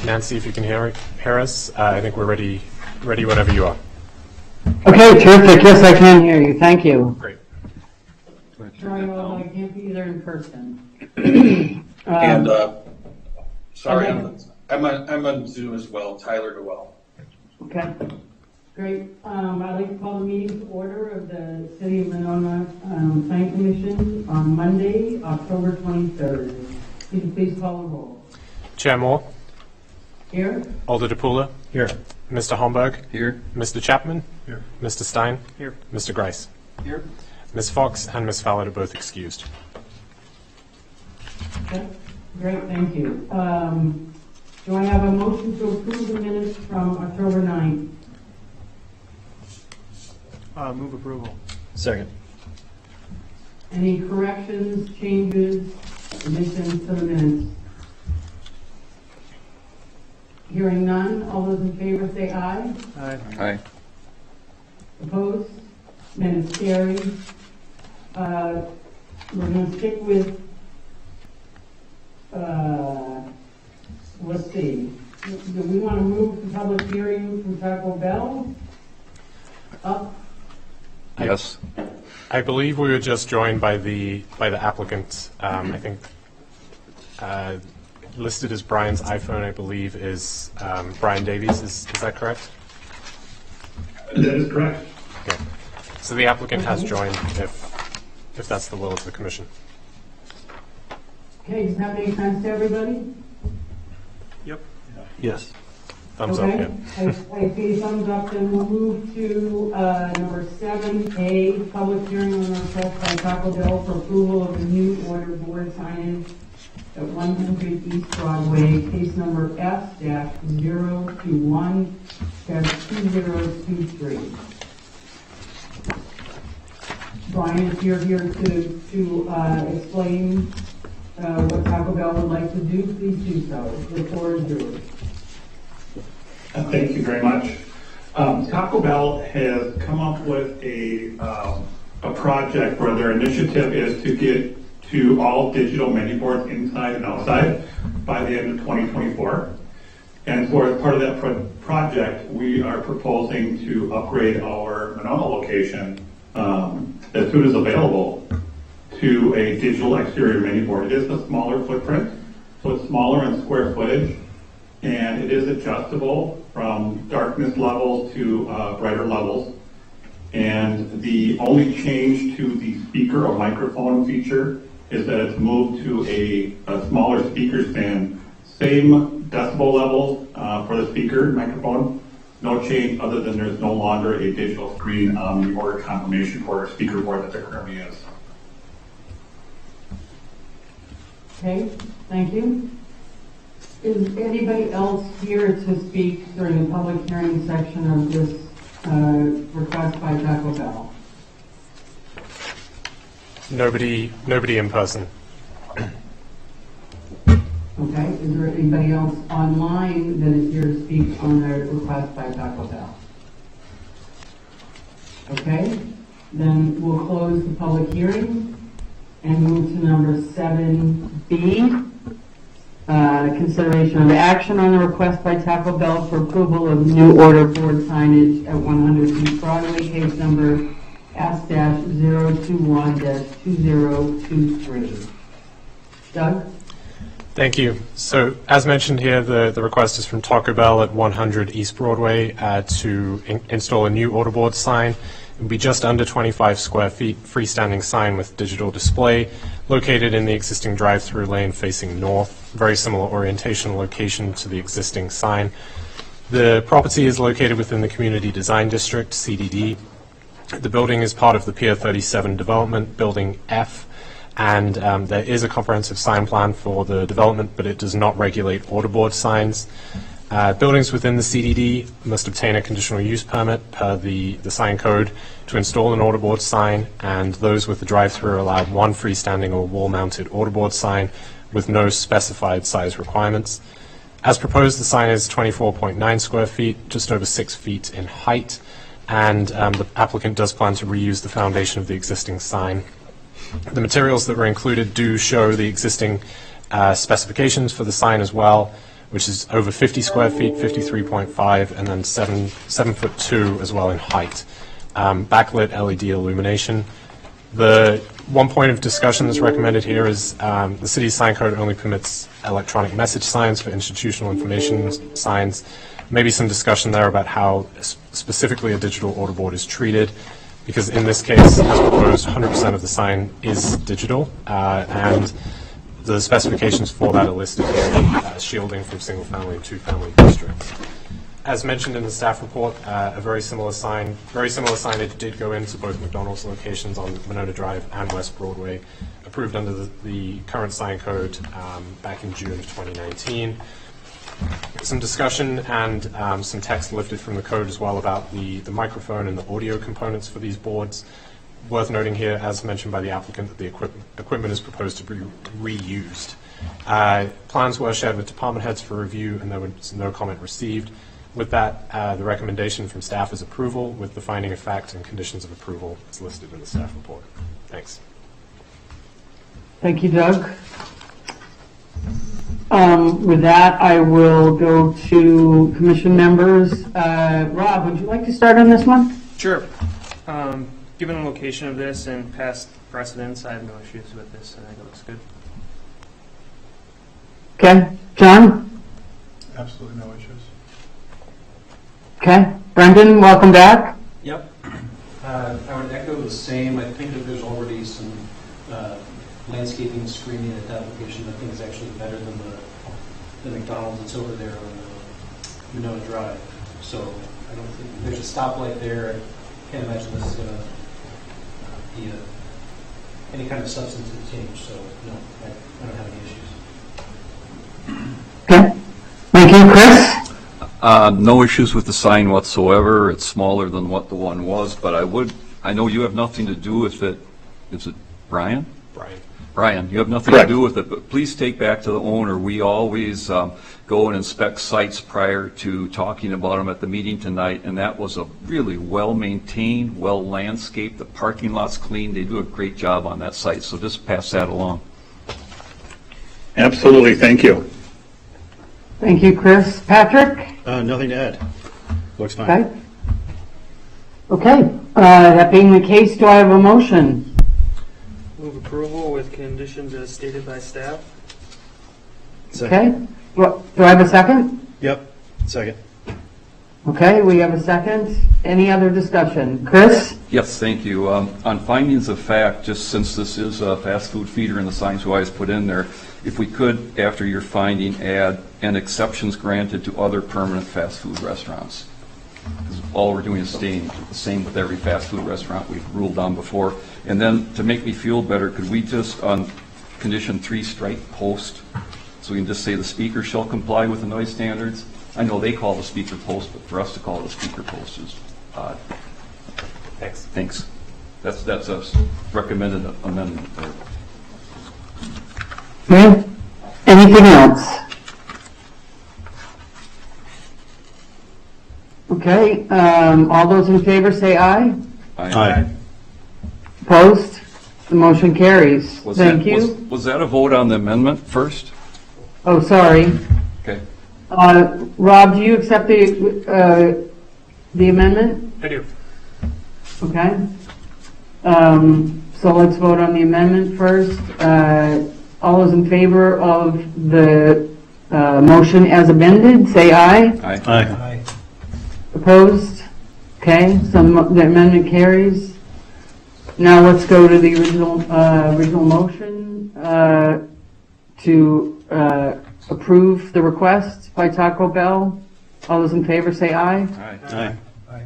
Nancy, if you can hear us, I think we're ready whenever you are. Okay, terrific. Yes, I can hear you. Thank you. Great. Sorry, well, I can't be there in person. And sorry, I'm on Zoom as well. Tyler DeWell. Okay, great. I'd like to call the meeting to order of the City of Monona Planning Commission on Monday, October 23rd. Could you please call the roll? Chair Moore. Here. Alder DePula. Here. Mr. Holmberg. Here. Mr. Chapman. Here. Mr. Stein. Here. Mr. Grice. Here. Ms. Fox and Ms. Fallon are both excused. Okay, great, thank you. Do I have a motion to approve the minutes from October 9th? Move approval. Second. Any corrections, changes, additions to the minutes? Hearing none, all those in favor say aye. Aye. Hi. Opposed? Minutes carried. We're going to stick with, let's see, do we want to move the public hearing from Taco Bell up? Yes. I believe we were just joined by the applicant. I think listed as Brian's iPhone, I believe, is Brian Davies. Is that correct? That is correct. Okay. So the applicant has joined, if that's the will of the commission. Okay, does that make sense to everybody? Yep. Yes. Thumbs up, Okay. yeah. I see thumbs up, then we'll move to number 7A, public hearing on a request by Taco Bell for approval of a new order board signage at 100 East Broadway, case number S-021-2023. Brian, if you're here to explain what Taco Bell would like to do, please do so. The floor is yours. Thank you very much. Taco Bell has come up with a project where their initiative is to get to all digital menu boards inside and outside by the end of 2024. And for part of that project, we are proposing to upgrade our Monona location as soon as available to a digital exterior menu board. It is a smaller footprint, so it's smaller in square footage, and it is adjustable from darkness levels to brighter levels. And the only change to the speaker or microphone feature is that it's moved to a smaller speaker stand. Same decibel levels for the speaker microphone. No change other than there's no longer a digital screen on the order confirmation board or speaker board that there currently is. Okay, thank you. Is anybody else here to speak during the public hearing section of this request by Taco Bell? Nobody in person. Okay, is there anybody else online that is here to speak on the request by Taco Bell? Okay, then we'll close the public hearing and move to number 7B. Consideration of action on the request by Taco Bell for approval of new order board signage at 100 East Broadway, case number S-021-2023. Doug? Thank you. So, as mentioned here, the request is from Taco Bell at 100 East Broadway to install a new order board sign. It will be just under 25 square feet, freestanding sign with digital display, located in the existing drive-through lane facing north. Very similar orientation location to the existing sign. The property is located within the Community Design District, CDD. The building is part of the Pier 37 development, Building F, and there is a comprehensive sign plan for the development, but it does not regulate order board signs. Buildings within the CDD must obtain a conditional use permit per the sign code to install an order board sign, and those with the drive-through are allowed one freestanding or wall-mounted order board sign with no specified size requirements. As proposed, the sign is 24.9 square feet, just over 6 feet in height, and the applicant does plan to reuse the foundation of the existing sign. The materials that were included do show the existing specifications for the sign as well, which is over 50 square feet, 53.5, and then 7'2" as well in height. Backlit LED illumination. The one point of discussion that's recommended here is the city's sign code only permits electronic message signs for institutional information signs. Maybe some discussion there about how specifically a digital order board is treated, because in this case, as proposed, 100% of the sign is digital, and the specifications for that are listed here, shielding from single-family and two-family districts. As mentioned in the staff report, a very similar signage did go into both McDonald's locations on Monona Drive and West Broadway, approved under the current sign code back in June of 2019. Some discussion and some text lifted from the code as well about the microphone and the audio components for these boards. Worth noting here, as mentioned by the applicant, that the equipment is proposed to be reused. Plans were shared with department heads for review, and there was no comment received. With that, the recommendation from staff is approval, with the finding of fact and conditions of approval as listed in the staff report. Thanks. Thank you, Doug. With that, I will go to commission members. Rob, would you like to start on this one? Sure. Given the location of this and past precedents, I have no issues with this. I think it looks good. Okay. John? Absolutely no issues. Okay. Brendan, welcome back. Yep. I would echo the same. I think that there's already some landscaping and screening at that location, I think is actually better than the McDonald's that's over there on Monona Drive. So I don't think, there's a stoplight there. I can't imagine this is going to be any kind of substantive change. So no, I don't have any issues. Okay. Thank you, Chris. No issues with the sign whatsoever. It's smaller than what the one was, but I know you have nothing to do with it. Is it Brian? Brian, you have nothing to do with it, but please take back to the owner. We always go and inspect sites prior to talking about them at the meeting tonight, and that was a really well-maintained, well-landscaped. The parking lot's clean. They do a great job on that site, so just pass that along. Absolutely, thank you. Thank you, Chris. Patrick? Nothing to add. Looks fine. Okay. Okay, that being the case, do I have a motion? Move approval with conditions as stated by staff. Okay, well, do I have a second? Yep, second. Okay, we have a second. Any other discussion? Chris? Yes, thank you. On findings of fact, just since this is a fast food feeder and the signs we always put in there, if we could, after your finding, add "and exceptions granted to other permanent fast food restaurants." Because all we're doing is staying the same with every fast food restaurant we've ruled on before. And then to make me feel better, could we just, on condition 3, strike post? So we can just say the speaker shall comply with the noise standards. I know they call it a speaker post, but for us to call it a speaker post is odd. Thanks. That's a recommended amendment there. Okay, anything else? Okay, all those in favor say aye. Aye. Opposed? The motion carries. Thank you. Was that a vote on the amendment first? Oh, sorry. Okay. Rob, do you accept the amendment? I do. Okay. So let's vote on the amendment first. All those in favor of the motion as amended, say aye. Aye. Aye. Opposed? Okay, so the amendment carries. Now let's go to the original motion to approve the request by Taco Bell. All those in favor say aye. Aye. Aye.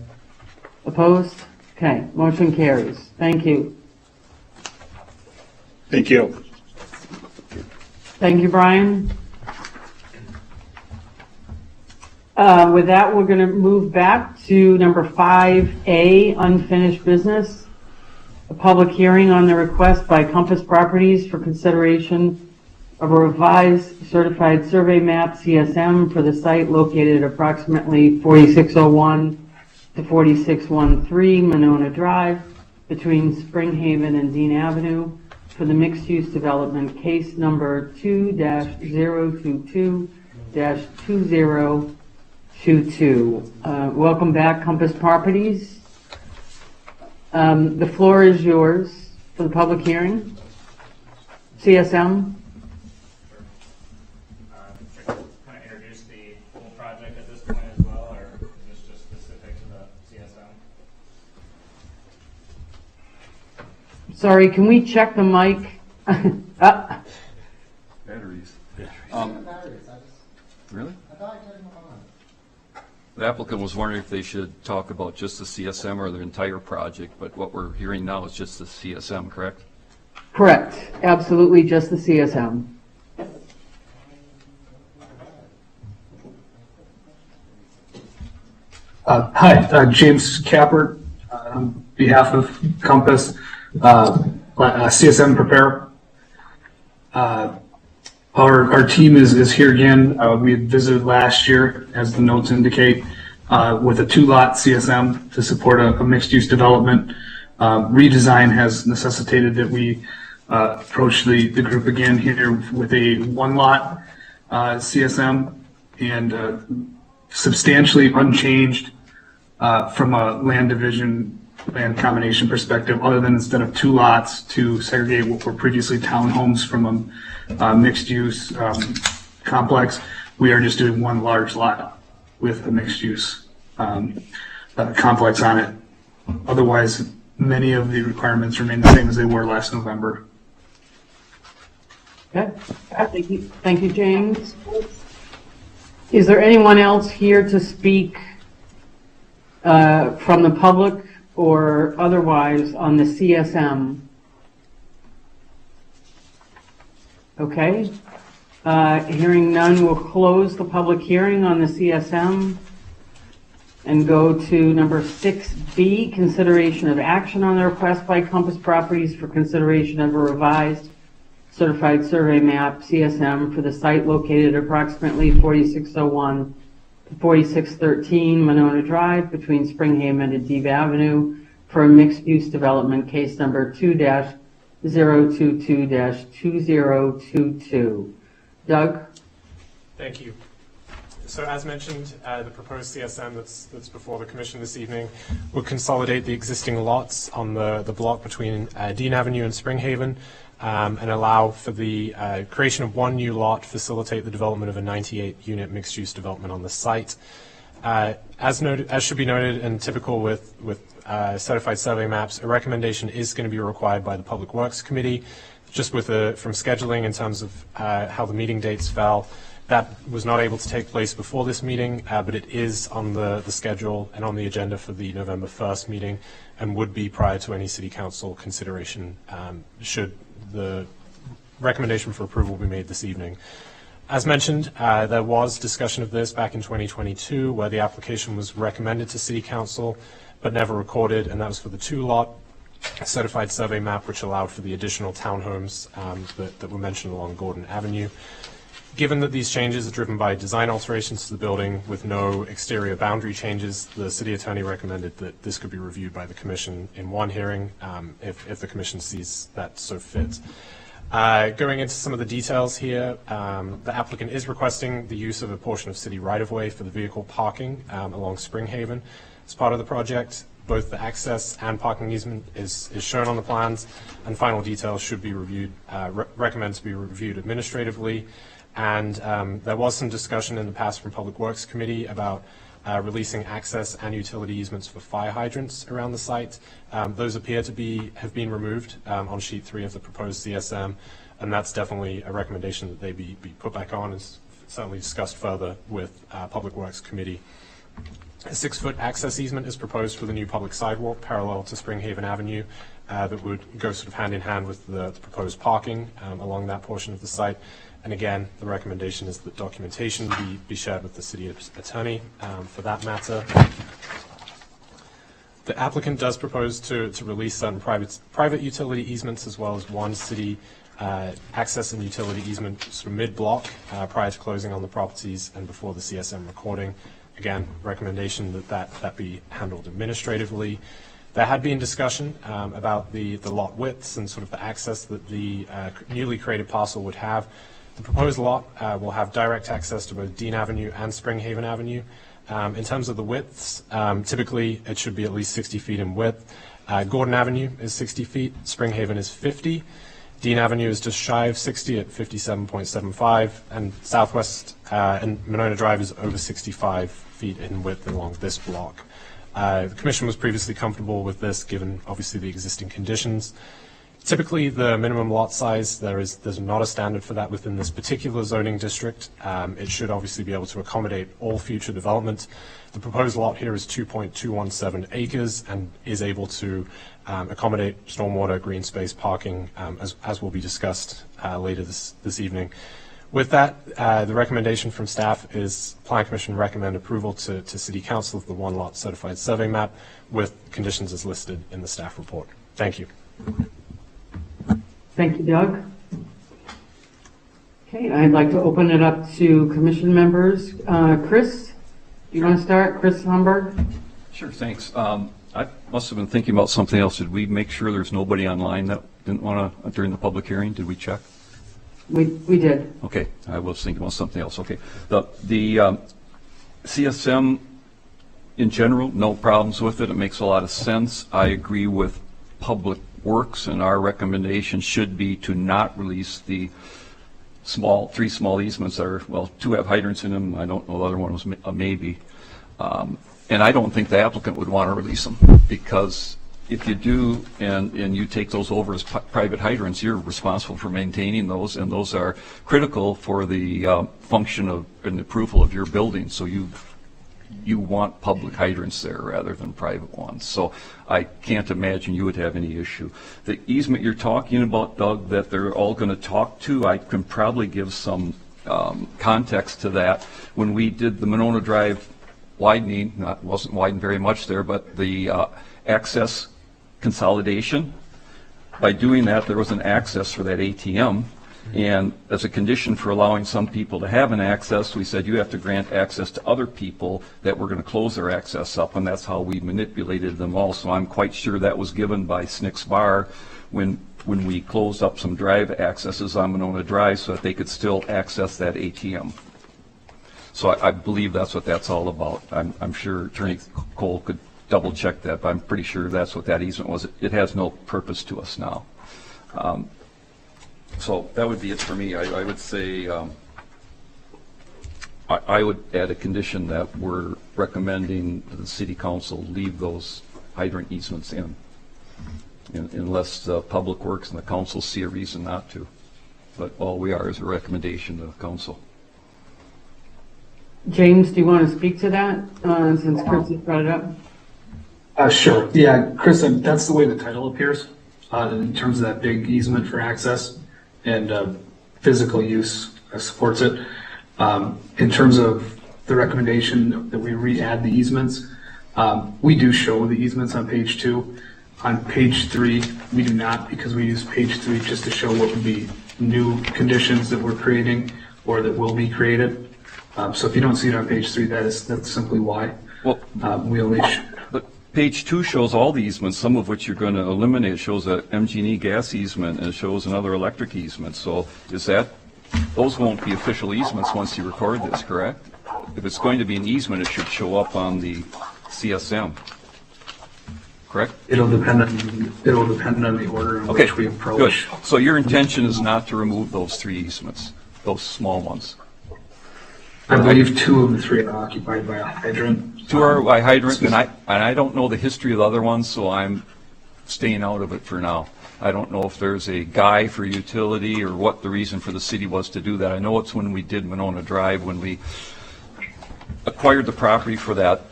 Opposed? Okay, motion carries. Thank you. Thank you. Thank you, Brian. With that, we're going to move back to number 5A, unfinished business. A public hearing on the request by Compass Properties for consideration of a revised certified survey map, CSM, for the site located at approximately 4601 to 4613 Monona Drive between Springhaven and Dean Avenue for the mixed-use development case number 2-022-2022. Welcome back, Compass Properties. The floor is yours for the public hearing. CSM. Kind of introduce the whole project at this point as well, or is this just specific to the CSM? Sorry, can we check the mic? Batteries. Really? The applicant was wondering if they should talk about just the CSM or their entire project, but what we're hearing now is just the CSM, correct? Correct. Absolutely, just the CSM. Hi, James Capper, on behalf of Compass, CSM Prepare. Our team is here again. We had visited last year, as the notes indicate, with a 2-lot CSM to support a mixed-use development. Redesign has necessitated that we approach the group again here with a 1-lot CSM and substantially unchanged from a land division, land combination perspective, other than instead of 2 lots to segregate what were previously townhomes from a mixed-use complex, we are just doing 1 large lot with a mixed-use complex on it. Otherwise, many of the requirements remain the same as they were last November. Okay, thank you, James. Is there anyone else here to speak from the public or otherwise on the CSM? Okay, hearing none, we'll close the public hearing on the CSM and go to number 6B, consideration of action on the request by Compass Properties for consideration of a revised certified survey map, CSM, for the site located at approximately 4601 to 4613 Monona Drive between Springhaven and Deeb Avenue for a mixed-use development, case number 2-022-2022. Doug? Thank you. So as mentioned, the proposed CSM that's before the commission this evening would consolidate the existing lots on the block between Dean Avenue and Springhaven, and allow for the creation of one new lot, facilitate the development of a 98-unit mixed-use development on the site. As should be noted and typical with certified survey maps, a recommendation is going to be required by the Public Works Committee, just with from scheduling in terms of how the meeting dates fell. That was not able to take place before this meeting, but it is on the schedule and on the agenda for the November 1st meeting, and would be prior to any City Council consideration should the recommendation for approval be made this evening. As mentioned, there was discussion of this back in 2022 where the application was recommended to City Council but never recorded, and that was for the 2-lot certified survey map, which allowed for the additional townhomes that were mentioned along Gordon Avenue. Given that these changes are driven by design alterations to the building with no exterior boundary changes, the city attorney recommended that this could be reviewed by the commission in one hearing if the commission sees that so fit. Going into some of the details here, the applicant is requesting the use of a portion of city right-of-way for the vehicle parking along Springhaven as part of the project. Both the access and parking easement is shown on the plans, and final details should be reviewed, recommend to be reviewed administratively. And there was some discussion in the past from Public Works Committee about releasing access and utility easements for fire hydrants around the site. Those appear to have been removed on sheet 3 of the proposed CSM, and that's definitely a recommendation that they be put back on, and certainly discussed further with Public Works Committee. A 6-foot access easement is proposed for the new public sidewalk parallel to Springhaven Avenue that would go sort of hand in hand with the proposed parking along that portion of the site. And again, the recommendation is that documentation be shared with the city attorney for that matter. The applicant does propose to release certain private utility easements as well as one city access and utility easement sort of mid-block prior to closing on the properties and before the CSM recording. Again, recommendation that be handled administratively. There had been discussion about the lot widths and sort of the access that the newly created parcel would have. The proposed lot will have direct access to both Dean Avenue and Springhaven Avenue. In terms of the widths, typically it should be at least 60 feet in width. Gordon Avenue is 60 feet, Springhaven is 50. Dean Avenue is just shy of 60 at 57.75, and Southwest and Monona Drive is over 65 feet in width along this block. The Commission was previously comfortable with this given obviously the existing conditions. Typically, the minimum lot size, there's not a standard for that within this particular zoning district. It should obviously be able to accommodate all future development. The proposed lot here is 2.217 acres and is able to accommodate stormwater, green space, parking, as will be discussed later this evening. With that, the recommendation from staff is Plan Commission recommend approval to City Council of the 1-lot certified survey map with conditions as listed in the staff report. Thank you. Thank you, Doug. Okay, I'd like to open it up to commission members. Chris, do you want to start? Chris Homburg? Sure, thanks. I must have been thinking about something else. Did we make sure there's nobody online that didn't want to, during the public hearing? Did we check? We did. Okay, I was thinking about something else. Okay, the CSM in general, no problems with it. It makes a lot of sense. I agree with Public Works, and our recommendation should be to not release the three small easements that are, well, 2 have hydrants in them. I don't know, the other one was a maybe. And I don't think the applicant would want to release them because if you do, and you take those over as private hydrants, you're responsible for maintaining those, and those are critical for the function of and approval of your building. So you want public hydrants there rather than private ones. So I can't imagine you would have any issue. The easement you're talking about, Doug, that they're all going to talk to, I can probably give some context to that. When we did the Monona Drive widening, wasn't widened very much there, but the access consolidation, by doing that, there was an access for that ATM. And as a condition for allowing some people to have an access, we said you have to grant access to other people that were going to close their access up, and that's how we manipulated them all. So I'm quite sure that was given by Snick's Bar when we closed up some drive accesses on Monona Drive so that they could still access that ATM. So I believe that's what that's all about. I'm sure Attorney Cole could double check that, but I'm pretty sure that's what that easement was. It has no purpose to us now. So that would be it for me. I would say I would add a condition that we're recommending the City Council leave those hydrant easements in unless Public Works and the Council see a reason not to. But all we are is a recommendation to the Council. James, do you want to speak to that, since Chris has brought it up? Sure. Yeah, Chris, that's the way the title appears in terms of that big easement for access and physical use supports it. In terms of the recommendation that we re-add the easements, we do show the easements on page 2. On page 3, we do not, because we use page 3 just to show what would be new conditions that we're creating or that will be created. So if you don't see it on page 3, that's simply why. Well, we only but page 2 shows all the easements, some of which you're going to eliminate. It shows a MG&E gas easement and it shows another electric easement. So those won't be official easements once you record this, correct? If it's going to be an easement, it should show up on the CSM, correct? It'll depend on the order in which we approach. Good. So your intention is not to remove those 3 easements, those small ones? I believe 2 of the 3 are occupied by a hydrant. 2 are by hydrant, and I don't know the history of the other ones, so I'm staying out of it for now. I don't know if there's a guy for utility or what the reason for the city was to do that. I know it's when we did Monona Drive, when we acquired the property for that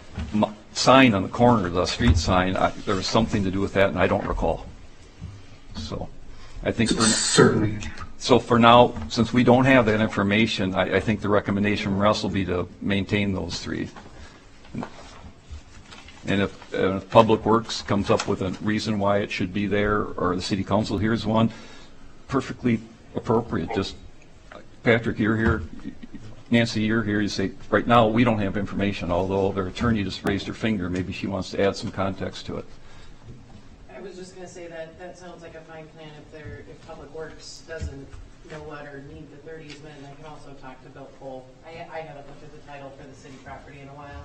sign on the corner, the street sign. There was something to do with that, and I don't recall. So I think certainly. So for now, since we don't have that information, I think the recommendation from Russ will be to maintain those 3. And if Public Works comes up with a reason why it should be there, or the City Council hears one, perfectly appropriate. Just, Patrick, you're here, Nancy, you're here, you say, right now, we don't have information, although their attorney just raised her finger. Maybe she wants to add some context to it. I was just going to say that sounds like a fine plan if Public Works doesn't know what or need the third easement. And I can also talk to Bill Cole. I haven't looked at the title for the city property in a while,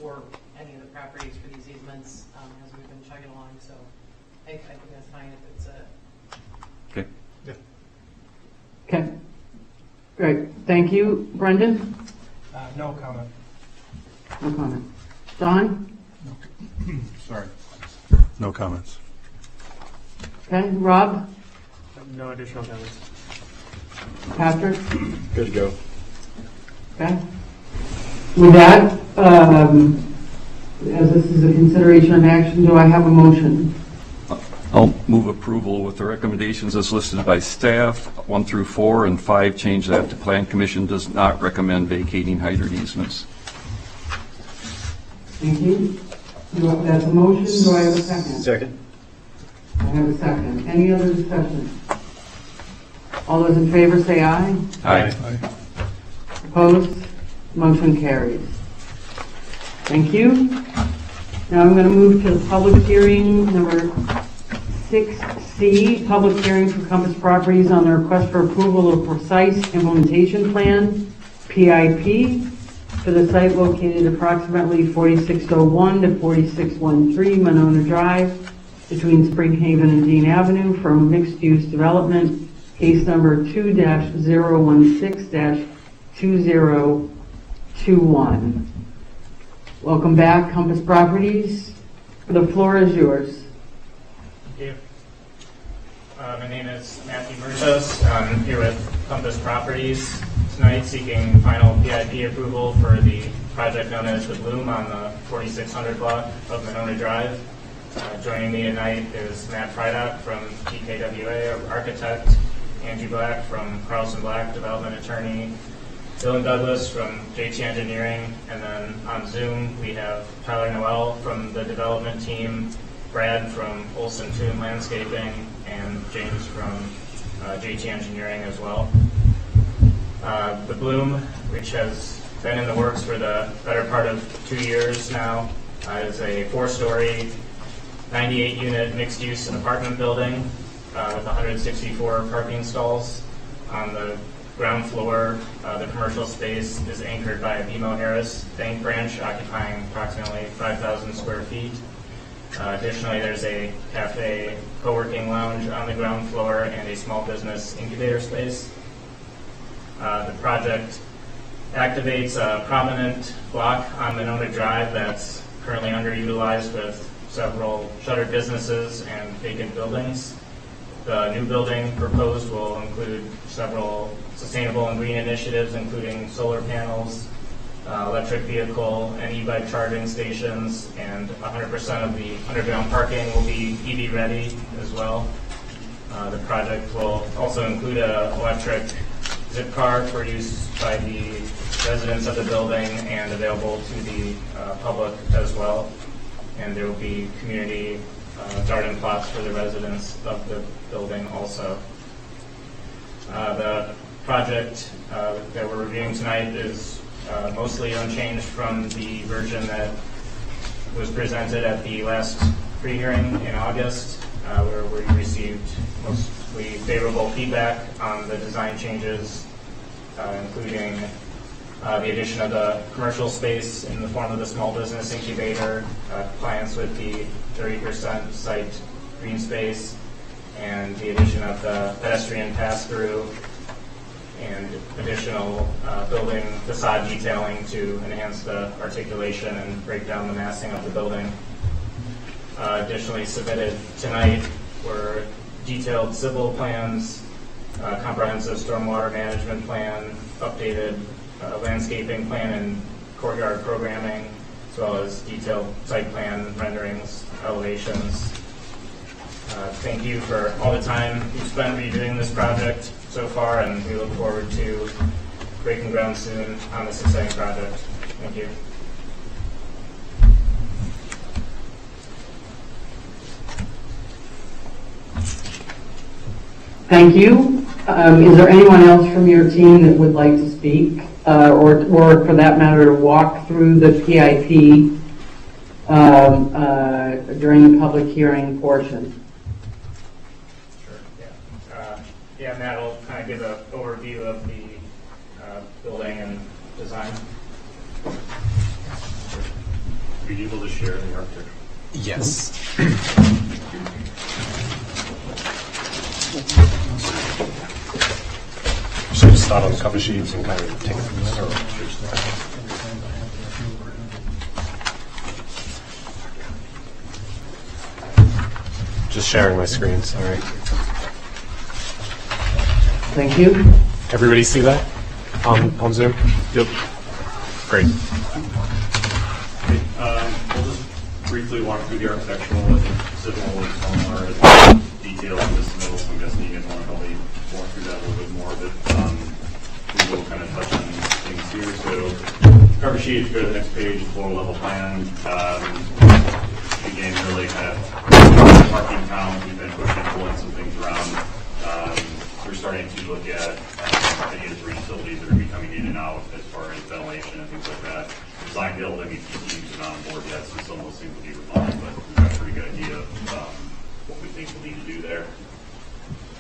or any of the properties for these easements as we've been chugging along. So I think that's fine if it's a... Okay. Yeah. Okay. Great. Thank you. Brendan? No comment. No comment. Don? Sorry. No comments. Okay. Rob? No additional comments. Patrick? Good to go. Okay. With that, as this is a consideration and action, do I have a motion? I'll move approval with the recommendations as listed by staff, 1 through 4, and 5, change that to Plan Commission does not recommend vacating hydrant easements. Thank you. That's a motion. Do I have a second? Second. I have a second. Any other discussion? All those in favor say aye. Aye. Opposed? Motion carries. Thank you. Now I'm going to move to the public hearing number 6C, public hearing for Compass Properties on the request for approval of precise implementation plan, PIP, for the site located approximately 4601 to 4613 Monona Drive between Springhaven and Dean Avenue for mixed-use development, case number 2-016-2021. Welcome back, Compass Properties. The floor is yours. Thank you. My name is Matthew Murtos. I'm here with Compass Properties tonight seeking final PIP approval for the project known as The Bloom on the 4600 block of Monona Drive. Joining me tonight is Matt Frydock from TKWA, our architect, Angie Black from Carlson Black, development attorney, Dylan Douglas from JT Engineering, and then on Zoom we have Tyler Noel from the development team, Brad from Olson Toon Landscaping, and James from JT Engineering as well. The Bloom, which has been in the works for the better part of 2 years now, is a 4-story, 98-unit mixed-use apartment building with 164 parking stalls. On the ground floor, the commercial space is anchored by a BMO Harris bank branch occupying approximately 5,000 square feet. Additionally, there's a cafe, co-working lounge on the ground floor and a small business incubator space. The project activates a prominent block on Monona Drive that's currently underutilized with several shuttered businesses and vacant buildings. The new building proposed will include several sustainable and green initiatives, including solar panels, electric vehicle and e-bike charging stations, and 100% of the underground parking will be EV ready as well. The project will also include an electric zip car for use by the residents of the building and available to the public as well. And there will be community garden plots for the residents of the building also. The project that we're reviewing tonight is mostly unchanged from the version that was presented at the last pre-hearing in August, where we received mostly favorable feedback on the design changes, including the addition of the commercial space in the form of the small business incubator, compliance with the 30% site green space, and the addition of the pedestrian pass-through, and additional building facade detailing to enhance the articulation and break down the massing of the building. Additionally submitted tonight were detailed civil plans, comprehensive stormwater management plan, updated landscaping plan and courtyard programming, as well as detailed site plan renderings, elevations. Thank you for all the time you've spent reviewing this project so far, and we look forward to breaking ground soon on this exciting project. Thank you. Thank you. Is there anyone else from your team that would like to speak, or for that matter, to walk through the PIP during the public hearing portion? Yeah, Matt will kind of give an overview of the building and design. Are you able to share the architecture? Yes. Should I just start on the cover sheets and kind of take it from there? Or? Just sharing my screen, sorry. Thank you. Everybody see that on Zoom? Yep. Great. Okay, we'll just briefly walk through the architectural and civil stormwater details of this middle. So I'm guessing you guys want to probably walk through that a little bit more, but we will kind of touch on things here. So cover sheet, if you go to the next page, floor level plan. Again, really kind of parking count. We've been pushing and pulling some things around. We're starting to look at any of the utilities that are going to be coming in and out as far as ventilation and things like that. Design build, I mean, teams are not on board yet, so some of those things will be refined, but we've got a pretty good idea of what we think we need to do there.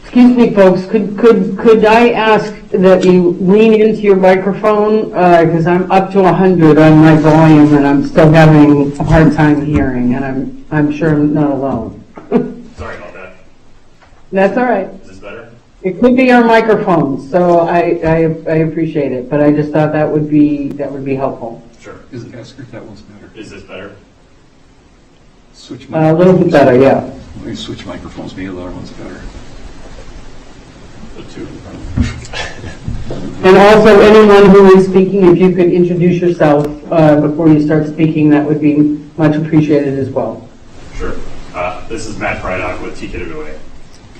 Excuse me, folks. Could I ask that you lean into your microphone, because I'm up to 100 on my volume and I'm still having a hard time hearing, and I'm sure I'm not alone. Sorry about that. That's all right. Is this better? It could be our microphone, so I appreciate it, but I just thought that would be helpful. Sure. Is it, that one's better. Is this better? Switch A little bit better, yeah. Let me switch microphones, maybe the other one's better. The two. And also, anyone who is speaking, if you could introduce yourself before you start speaking, that would be much appreciated as well. Sure. This is Matt Brydock with TKWA.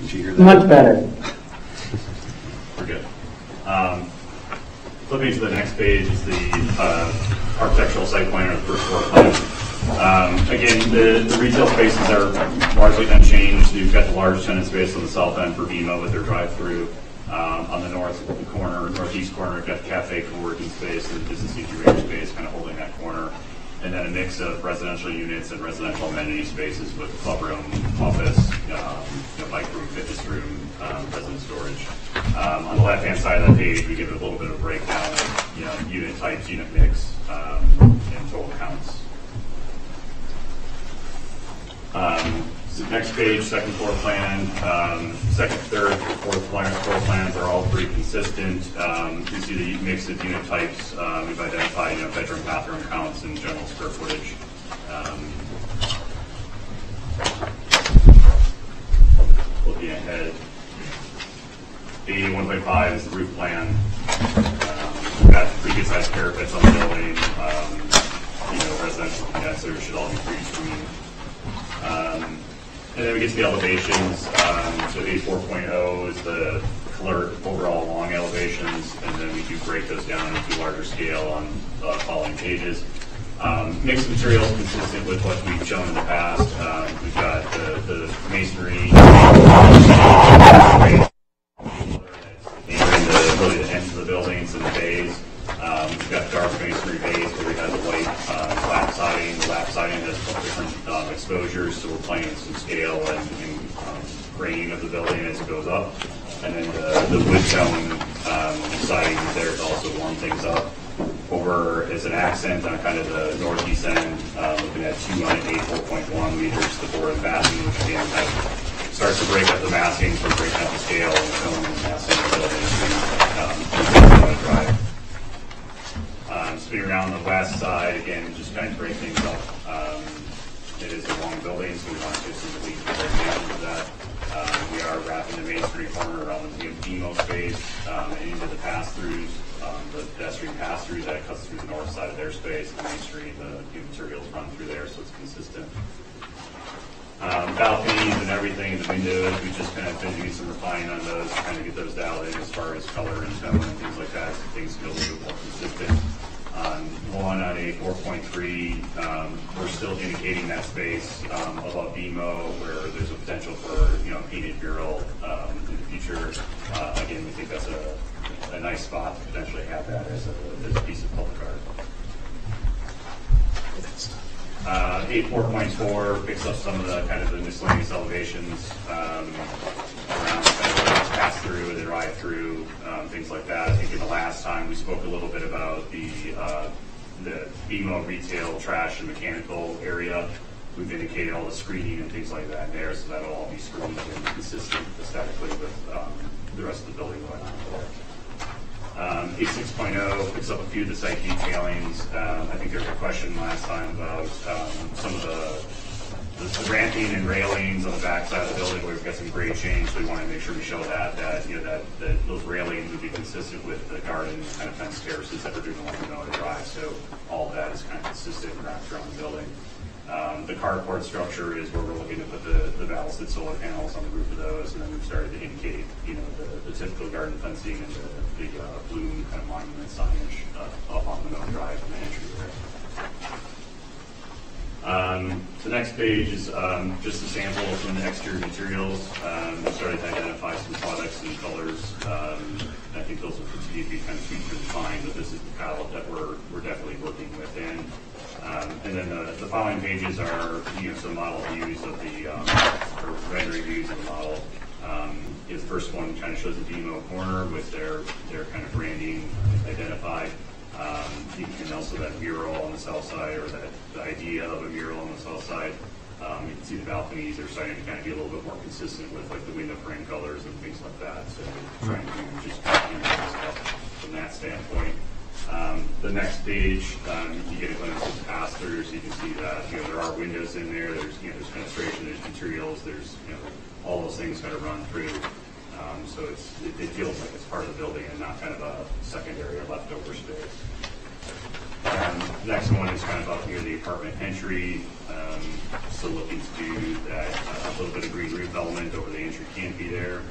Did you hear that? Much better. We're good. Flipping to the next page is the architectural site plan or the first floor plan. Again, the retail spaces are largely unchanged. You've got the large tenant space on the south end for BMO with their drive-through. On the northeast corner, you've got the cafe co-working space and the business incubator space kind of holding that corner. And then a mix of residential units and residential amenity spaces with club room, office, bike room, fitness room, resident storage. On the left-hand side of that page, we give it a little bit of breakdown of unit types, unit mix, and total counts. So next page, second floor plan, second, third, fourth floor plans are all pretty consistent. You see the mix of unit types. We've identified bedroom, bathroom counts, and general square footage. Looking ahead, A1.5 is the roof plan. We've got pretty good sized parapets on the building. Residential condensers should all be pretty screened. And then we get to the elevations. So A4.0 is the color overall long elevations, and then we do break those down into larger scale on following pages. Mixed materials consistent with what we've shown in the past. We've got the masonry, really the ends of the buildings and the bays. We've got dark masonry bays where we have the white lap siding. The lap siding has different exposures, so we're playing with some scale and graining of the building as it goes up. And then the wood tone siding there to also warm things up. Over as an accent on kind of the northeast end, looking at 2 on 4.1 meters, the board and bathroom, which again kind of starts to break up the massing from breaking up the scale and filling the massing of the building drive. Spinning around the west side, again, just kind of break things up. It is a long building, so we want to do some relief of that. We are wrapping the Main Street corner around the BMO space and into the pass-throughs, the pedestrian pass-throughs that cuts through the north side of their space, the Main Street, the materials run through there, so it's consistent. Balconies and everything in the windows, we just kind of been doing some refining on those, trying to get those dialed in as far as color and tone and things like that, so things feel a little bit more consistent. One on a 4.3, we're still indicating that space above BMO where there's a potential for painted mural in the future. Again, we think that's a nice spot to potentially have that as a piece of public art. 8.4 picks up some of the kind of the miscellaneous elevations around kind of pass through and the drive through, things like that. I think in the last time we spoke a little bit about the BMO retail trash and mechanical area. We've indicated all the screening and things like that there, so that'll all be screened and consistent aesthetically with the rest of the building going on there. 8.6.0 picks up a few of the site detailings. I think there was a question last time about some of the ramping and railings on the back side of the building where we've got some grade change, so we want to make sure we show that those railings would be consistent with the garden kind of fence terraces that we're doing along the Miller Drive, so all of that is kind of consistent and wrapped around the building. The carport structure is where we're looking to put the balanced solar panels on the roof of those, and then we've started to indicate, the typical garden fencing and the bloom kind of monument signage up on the Miller Drive and the entry there. The next page is just a sample of some of the exterior materials. We started to identify some products and colors. I think those will continue to be kind of tweaked and refined, but this is the palette that we're definitely working within. And then the following pages are some model views of or rendering views of the model. The first one kind of shows the BMO corner with their kind of branding identified. You can also that mural on the south side, or the idea of a mural on the south side. You can see the balconies are starting to kind of be a little bit more consistent with like the window frame colors and things like that. So trying to just kind of stuff from that standpoint. the next page, you get a glimpse of the pass-through, so you can see that, there are windows in there, there's fenestration, there's materials, there's, all those things kind of run through. So it feels like it's part of the building and not kind of a secondary or leftover space. Next one is kind of up near the apartment entry. Still looking to do that, a little bit of green roof element over the entry canopy there.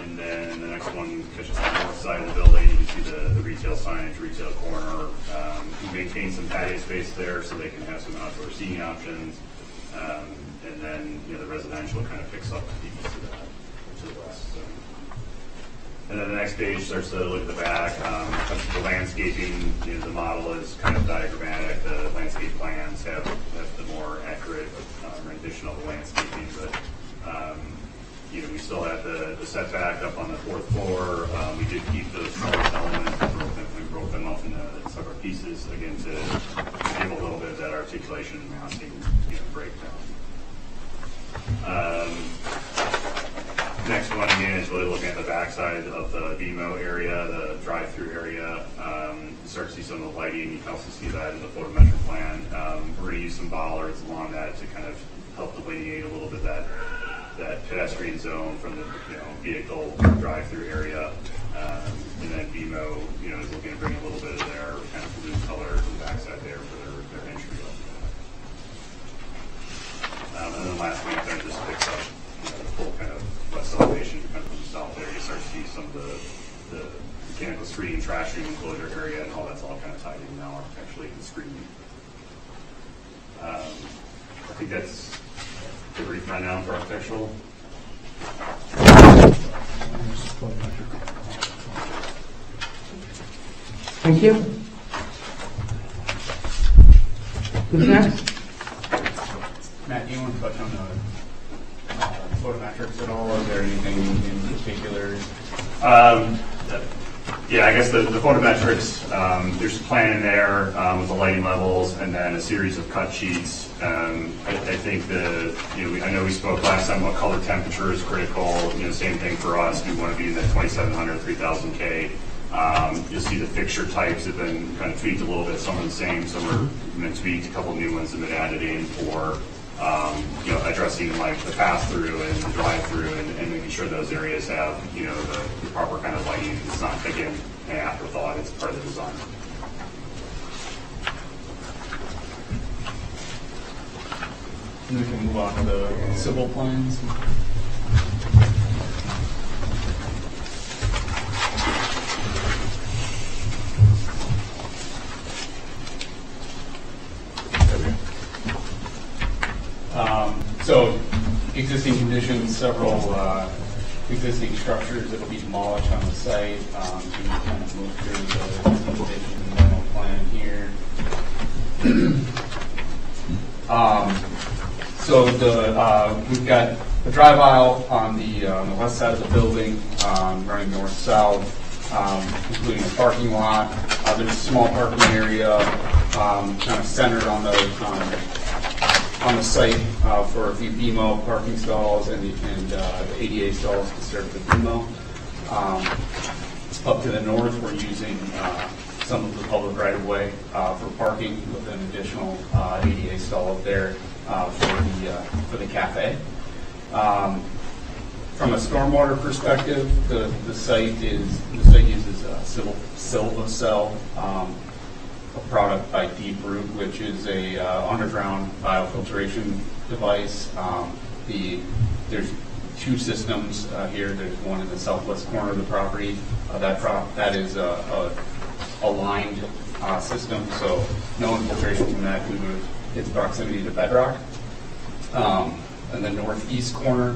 And then the next one, just on the north side of the building, you can see the retail signage, retail corner. We maintain some patio space there so they can have some outdoor seating options. And then, the residential kind of picks up the piece to the west. So. And then the next page starts to look at the back. The landscaping, the model is kind of diagrammatic. The landscape plans have the more accurate rendition of the landscaping. But, we still have the setback up on the fourth floor. We did keep those trellis elements. We broke them up into separate pieces, again, to give a little bit of that articulation and massing breakdown. Next one again is really looking at the backside of the BMO area, the drive-through area. You start to see some of the lighting. You can also see that in the photometric plan. We're going to use some bollards along that to kind of help delineate a little bit that pedestrian zone from the vehicle drive-through area. And then BMO is looking to bring a little bit of their kind of blue color to the backside there for their entry. And then last one kind of just picks up the full kind of west elevation kind of from the south there. You start to see some of the mechanical screening, trash room enclosure area, and all that's all kind of tied in now architecturally and screening. I think that's the brief right now for architectural. Thank you. Who's next? Matt, do you want to touch on the photometrics at all? Is there anything in particular? Yeah, I guess the photometrics, there's a plan in there with the lighting levels and then a series of cut sheets. I think I know we spoke last time about color temperature is critical. Same thing for us. We want to be in the 2700, 3000 K. You'll see the fixture types have been kind of tweaked a little bit. Some are the same, some are been tweaked. A couple new ones have been added in for addressing like the pass-through and the drive-through and making sure those areas have the proper kind of lighting. It's not again an afterthought. It's part of the design. And we can move on to the civil plans. So existing conditions, several existing structures that will be demolished on the site. Can you kind of move through the condition memo plan here? So we've got the drive aisle on the west side of the building, running north-south, including a parking lot. There's a small parking area kind of centered on the site for a few BMO parking stalls and the ADA stalls to serve the BMO. Up to the north, we're using some of the public right-of-way for parking with an additional ADA stall up there for the cafe. From a stormwater perspective, the site uses a Silva-Cell, a product by Deep Root, which is a underground biofiltration device. There's two systems here. There's one in the southwest corner of the property. That is a lined system, so no infiltration from that due to its proximity to bedrock. And the northeast corner,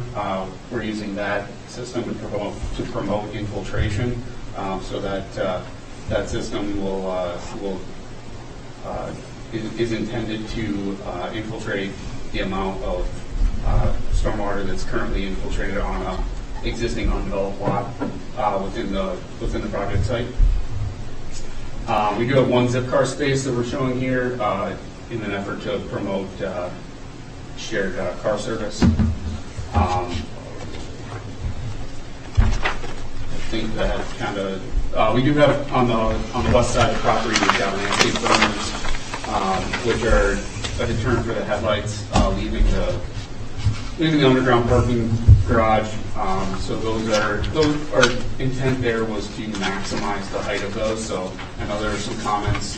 we're using that system to promote infiltration, so that system is intended to infiltrate the amount of stormwater that's currently infiltrated on an existing undeveloped lot within the project site. We do have one zip car space that we're showing here in an effort to promote shared car service. I think that kind of, we do have on the west side of the property, we've got landscape burners, which are a deterrent for the headlights, leaving the underground parking garage. So those our intent there was to maximize the height of those. So I know there were some comments,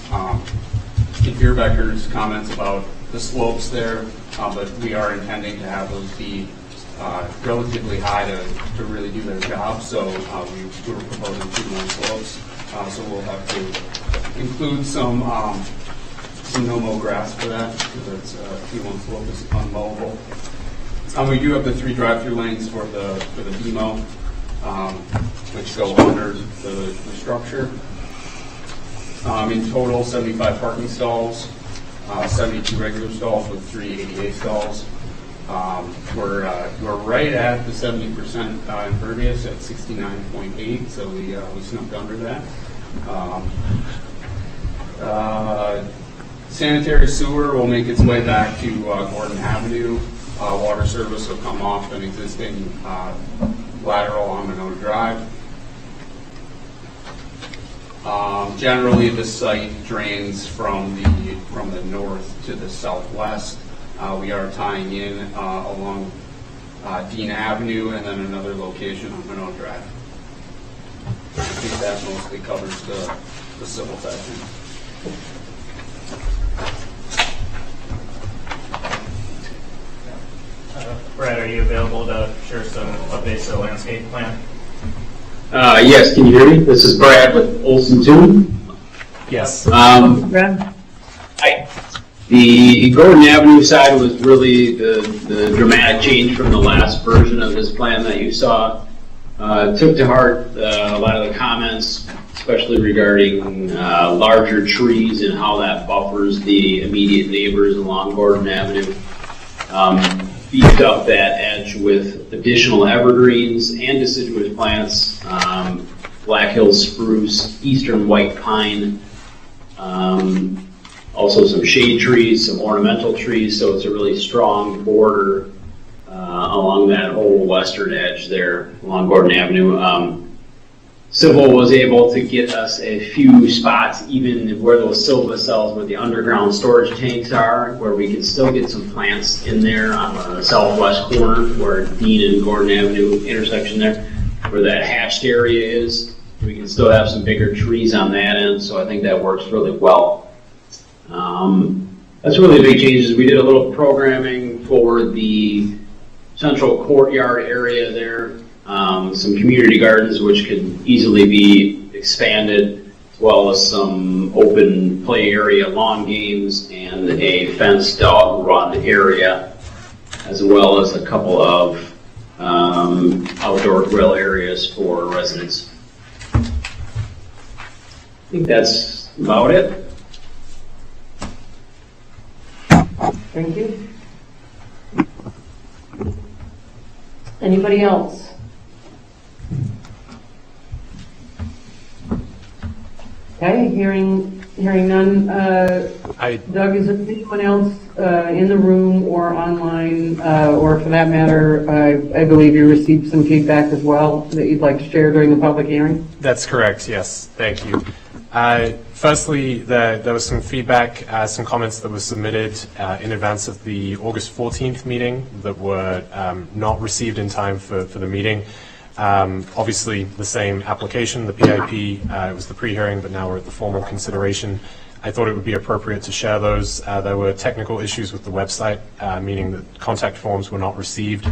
in Beerbecker's comments about the slopes there, but we are intending to have those be relatively high to really do their job. So we were proposing 2-1 slopes. So we'll have to include some no-mow grass for that, because it's 2-1 slope is unmowable. We do have the 3 drive-through lanes for the BMO, which go under the structure. In total, 75 parking stalls, 72 regular stalls with 3 ADA stalls. We're right at the 70% impervious at 69.8, so we snuck under that. Sanitary sewer will make its way back to Gordon Avenue. Water service will come off an existing lateral on Monona Drive. Generally, the site drains from the north to the southwest. We are tying in along Dean Avenue and then another location on Monona Drive. I think that mostly covers the civil section. Brad, are you available to share some updates to the landscape plan? Yes, can you hear me? This is Brad with Olson Toon. Yes. Brad? Hi. The Gordon Avenue side was really the dramatic change from the last version of this plan that you saw. Took to heart a lot of the comments, especially regarding larger trees and how that buffers the immediate neighbors along Gordon Avenue. Beefed up that edge with additional evergreens and deciduous plants, Black Hills spruce, eastern white pine, also some shade trees, some ornamental trees, so it's a really strong border along that whole western edge there along Gordon Avenue. Civil was able to get us a few spots, even where those silva cells, where the underground storage tanks are, where we can still get some plants in there on the southwest corner, where Dean and Gordon Avenue intersection there, where that hatched area is. We can still have some bigger trees on that end, so I think that works really well. That's really the big changes. We did a little programming for the central courtyard area there. Some community gardens which could easily be expanded, as well as some open play area, lawn games, and a fenced dog run area, as well as a couple of outdoor grill areas for residents. I think that's about it. Thank you. Anybody else? Okay, hearing none. Doug, is there anyone else in the room or online, or for that matter, I believe you received some feedback as well that you'd like to share during the public hearing? That's correct, yes. Thank you. Firstly, there was some feedback, some comments that were submitted in advance of the August 14th meeting that were not received in time for the meeting. Obviously, the same application, the PIP, it was the pre-hearing, but now we're at the formal consideration. I thought it would be appropriate to share those. There were technical issues with the website, meaning that contact forms were not received.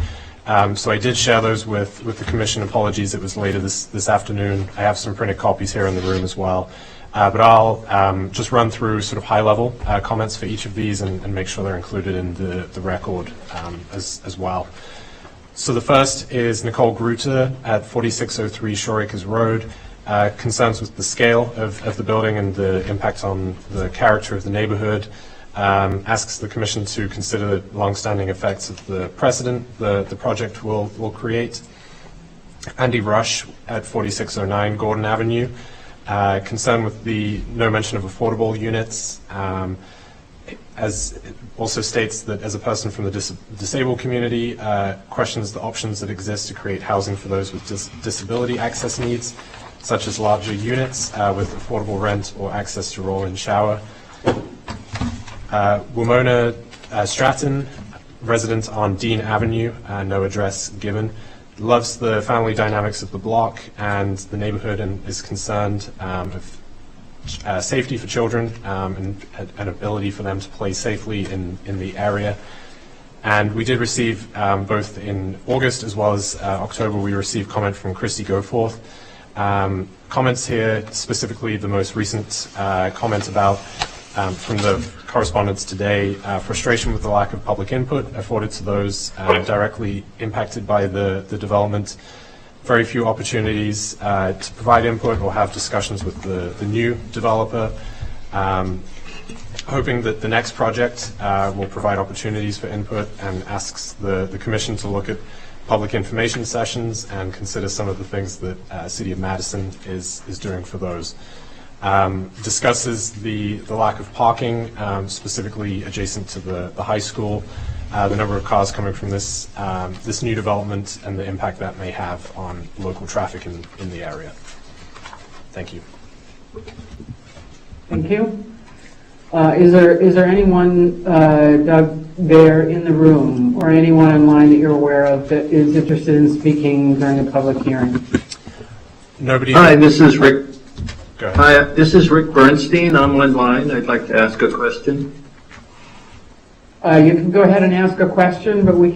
So I did share those with the commission. Apologies, it was later this afternoon. I have some printed copies here in the room as well. But I'll just run through sort of high-level comments for each of these and make sure they're included in the record as well. So the first is Nicole Gruter at 4603 Shoreacres Road. Concerns with the scale of the building and the impact on the character of the neighborhood. Asks the commission to consider the long-standing effects of the precedent the project will create. Andy Rush at 4609 Gordon Avenue. Concern with the no mention of affordable units. as it also states that as a person from the disabled community, questions the options that exist to create housing for those with disability access needs, such as larger units with affordable rent or access to roll-in shower. Wimona Stratton, resident on Dean Avenue, no address given, loves the family dynamics of the block and the neighborhood and is concerned of safety for children and an ability for them to play safely in the area. And we did receive, both in August as well as October, we received comment from Christy Goforth. Comments here, specifically the most recent comment about, from the correspondence today, frustration with the lack of public input afforded to those directly impacted by the development. Very few opportunities to provide input or have discussions with the new developer. Hoping that the next project will provide opportunities for input, and asks the Commission to look at public information sessions and consider some of the things that City of Madison is doing for those. Discusses the lack of parking, specifically adjacent to the high school, the number of cars coming from this new development, and the impact that may have on local traffic in the area. Thank you. Thank you. Is there anyone, Doug, there in the room, or anyone online that you're aware of that is interested in speaking during the public hearing? Nobody. Hi, this is Rick. Go ahead. Hi, this is Rick Bernstein. I'm online. I'd like to ask a question. You can go ahead and ask a question, but we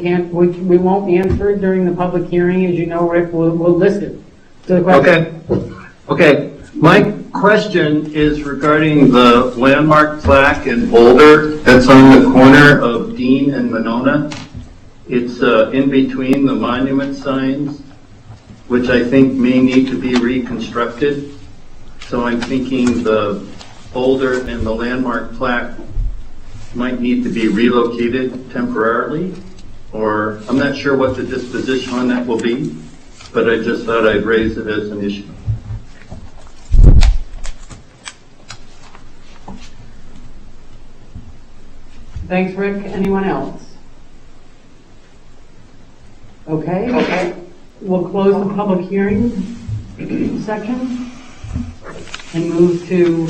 won't answer it during the public hearing. As you know, Rick, we'll listen to the question. Okay. My question is regarding the landmark plaque in Boulder that's on the corner of Dean and Monona. It's in between the monument signs, which I think may need to be reconstructed. So I'm thinking the Boulder and the landmark plaque might need to be relocated temporarily, or I'm not sure what the disposition on that will be, but I just thought I'd raise it as an issue. Thanks, Rick. Anyone else? Okay. We'll close the public hearing section and move to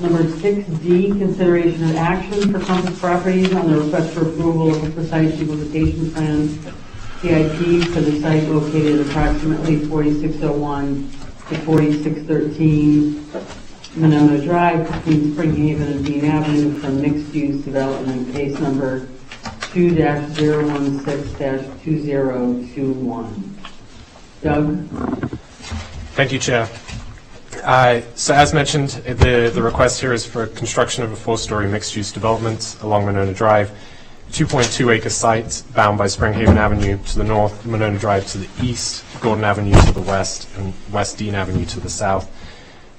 number 6D, consideration of action for Compass Properties on the request for approval of a precise utilization plan, CIP, for the site located at approximately 4601 to 4613 Monona Drive between Springhaven and Dean Avenue for mixed-use development, case number 2-016-2021. Doug? Thank you, Chair. So as mentioned, the request here is for construction of a 4-story mixed-use development along Monona Drive, 2.2-acre site bound by Springhaven Avenue to the north, Monona Drive to the east, Gordon Avenue to the west, and West Dean Avenue to the south.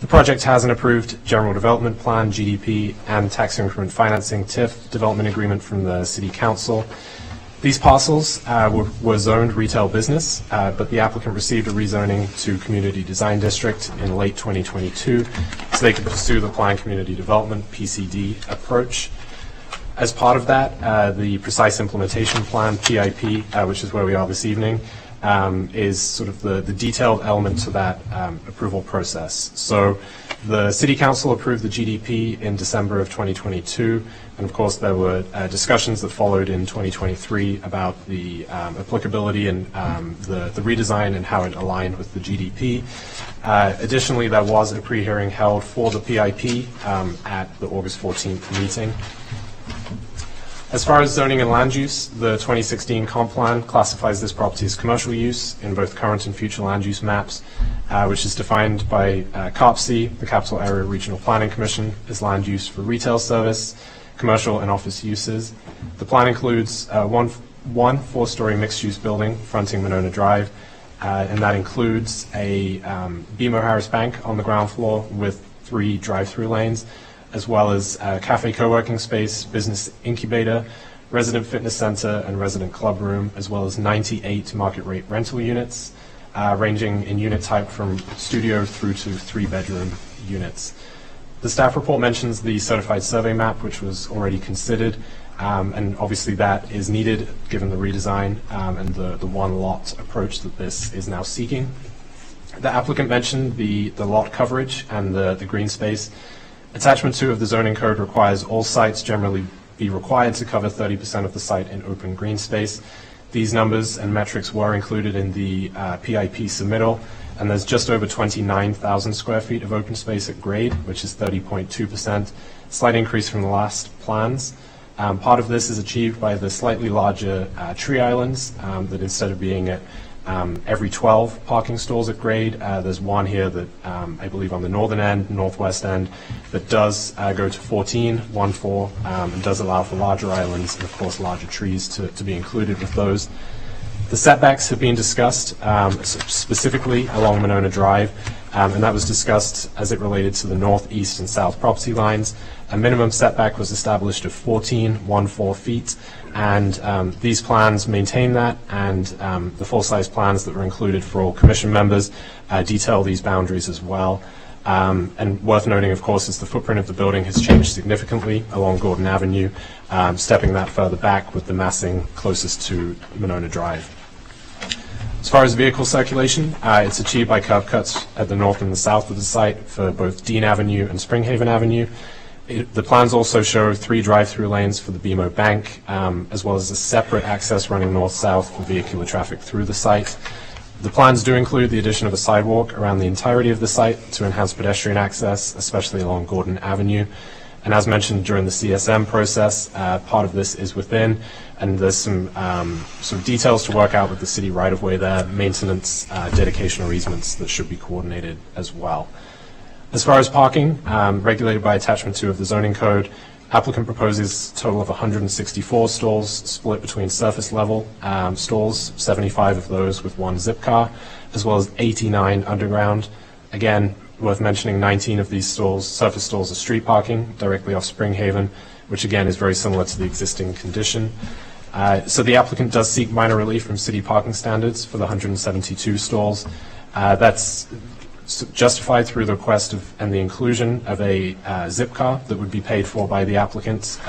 The project has an approved General Development Plan, GDP, and Tax Increment Financing, TIF, development agreement from the City Council. These parcels were zoned retail business, but the applicant received a rezoning to Community Design District in late 2022, so they could pursue the Planned Community Development, PCD, approach. As part of that, the Precise Implementation Plan, PIP, which is where we are this evening, is sort of the detailed element to that approval process. So the City Council approved the GDP in December of 2022, and of course there were discussions that followed in 2023 about the applicability and the redesign and how it aligned with the GDP. Additionally, there was a pre-hearing held for the PIP at the August 14th meeting. As far as zoning and land use, the 2016 comp plan classifies this property as commercial use in both current and future land use maps, which is defined by CARPC, the Capital Area Regional Planning Commission, as land use for retail service, commercial and office uses. The plan includes one 4-story mixed-use building fronting Monona Drive, and that includes a BMO Harris Bank on the ground floor with 3 drive-through lanes, as well as a cafe co-working space, business incubator, resident fitness center, and resident club room, as well as 98 market rate rental units, ranging in unit type from studio through to 3-bedroom units. The staff report mentions the certified survey map, which was already considered, and obviously that is needed given the redesign and the one lot approach that this is now seeking. The applicant mentioned the lot coverage and the green space. Attachment 2 of the zoning code requires all sites generally be required to cover 30% of the site in open green space. These numbers and metrics were included in the PIP submittal, and there's just over 29,000 square feet of open space at grade, which is 30.2%, slight increase from the last plans. Part of this is achieved by the slightly larger tree islands that instead of being at every 12 parking stalls at grade, there's one here that I believe on the northern end, northwest end, that does go to 14, and does allow for larger islands and of course larger trees to be included with those. The setbacks have been discussed specifically along Monona Drive, and that was discussed as it related to the north, east, and south property lines. A minimum setback was established of 14 feet, and these plans maintain that, and the full-size plans that were included for all commission members detail these boundaries as well. And worth noting, of course, is the footprint of the building has changed significantly along Gordon Avenue, stepping that further back with the massing closest to Monona Drive. As far as vehicle circulation, it's achieved by curb cuts at the north and the south of the site for both Dean Avenue and Springhaven Avenue. The plans also show 3 drive-through lanes for the BMO Bank, as well as a separate access running north-south for vehicular traffic through the site. The plans do include the addition of a sidewalk around the entirety of the site to enhance pedestrian access, especially along Gordon Avenue. And as mentioned during the CSM process, part of this is within, and there's some sort of details to work out with the city right-of-way there, maintenance, dedication or easements that should be coordinated as well. As far as parking, regulated by attachment 2 of the zoning code, applicant proposes a total of 164 stalls split between surface level stalls, 75 of those with 1 zip car, as well as 89 underground. Again, worth mentioning, 19 of these stalls, surface stalls, are street parking directly off Springhaven, which again is very similar to the existing condition. So the applicant does seek minor relief from city parking standards for the 172 stalls. That's justified through the request of and the inclusion of a zip car that would be paid for by the applicant,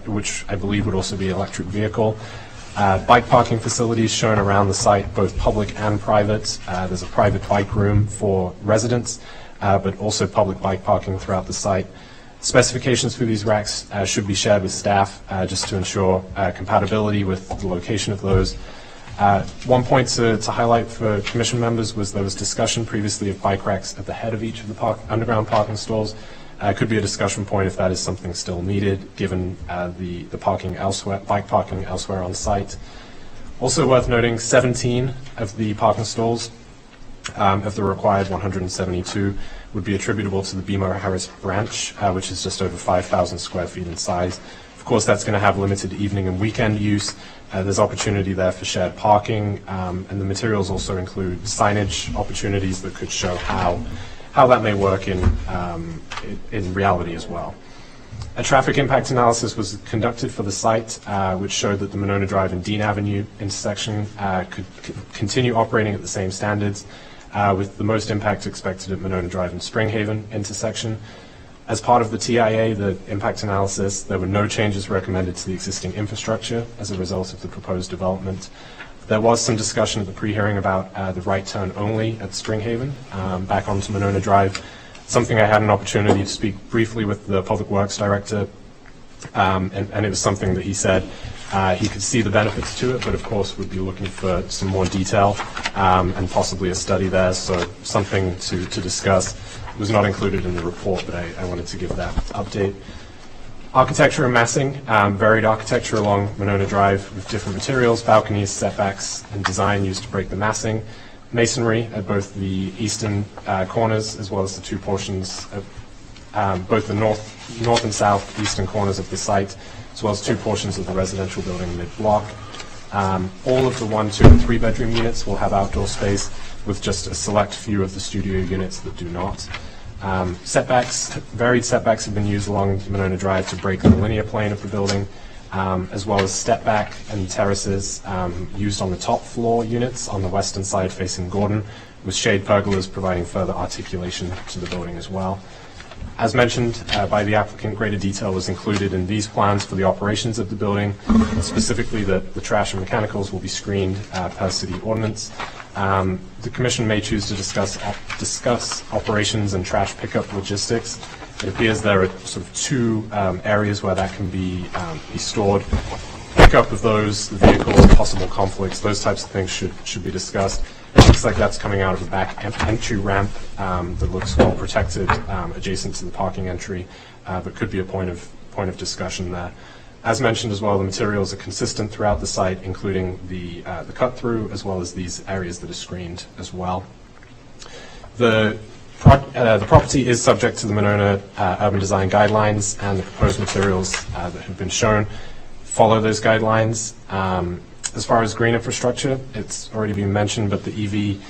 which I believe would also be an electric vehicle. Bike parking facilities shown around the site, both public and private. There's a private bike room for residents, but also public bike parking throughout the site. Specifications for these racks should be shared with staff just to ensure compatibility with the location of those. One point to highlight for commission members was there was discussion previously of bike racks at the head of each of the underground parking stalls. Could be a discussion point if that is something still needed, given the parking elsewhere, bike parking elsewhere on site. Also worth noting, 17 of the parking stalls of the required 172 would be attributable to the BMO Harris branch, which is just over 5,000 square feet in size. Of course, that's going to have limited evening and weekend use. There's opportunity there for shared parking, and the materials also include signage opportunities that could show how that may work in reality as well. A traffic impact analysis was conducted for the site, which showed that the Monona Drive and Dean Avenue intersection could continue operating at the same standards, with the most impact expected at Monona Drive and Springhaven intersection. As part of the TIA, the impact analysis, there were no changes recommended to the existing infrastructure as a result of the proposed development. There was some discussion at the pre-hearing about the right turn only at Springhaven, back onto Monona Drive, something I had an opportunity to speak briefly with the Public Works Director, and it was something that he said he could see the benefits to it, but of course would be looking for some more detail and possibly a study there, so something to discuss. It was not included in the report, but I wanted to give that update. Architecture and massing, varied architecture along Monona Drive with different materials, balconies, setbacks, and design used to break the massing. Masonry at both the eastern corners as well as the 2 portions of both the north and south eastern corners of the site, as well as 2 portions of the residential building mid-block. All of the 1, 2, and 3 bedroom units will have outdoor space, with just a select few of the studio units that do not. Setbacks, varied setbacks have been used along Monona Drive to break the linear plane of the building, as well as step back and terraces used on the top floor units on the western side facing Gordon, with shade pergolas providing further articulation to the building as well. As mentioned by the applicant, greater detail was included in these plans for the operations of the building, specifically that the trash and mechanicals will be screened per city ordinance. The commission may choose to discuss operations and trash pickup logistics. It appears there are sort of two areas where that can be stored. Pickup of those, the vehicles, possible conflicts, those types of things should be discussed. It looks like that's coming out of a back entry ramp that looks well protected, adjacent to the parking entry, but could be a point of discussion there. As mentioned as well, the materials are consistent throughout the site, including the cut through, as well as these areas that are screened as well. The property is subject to the Monona Urban Design Guidelines, and the proposed materials that have been shown follow those guidelines. As far as green infrastructure, it's already been mentioned, but the EV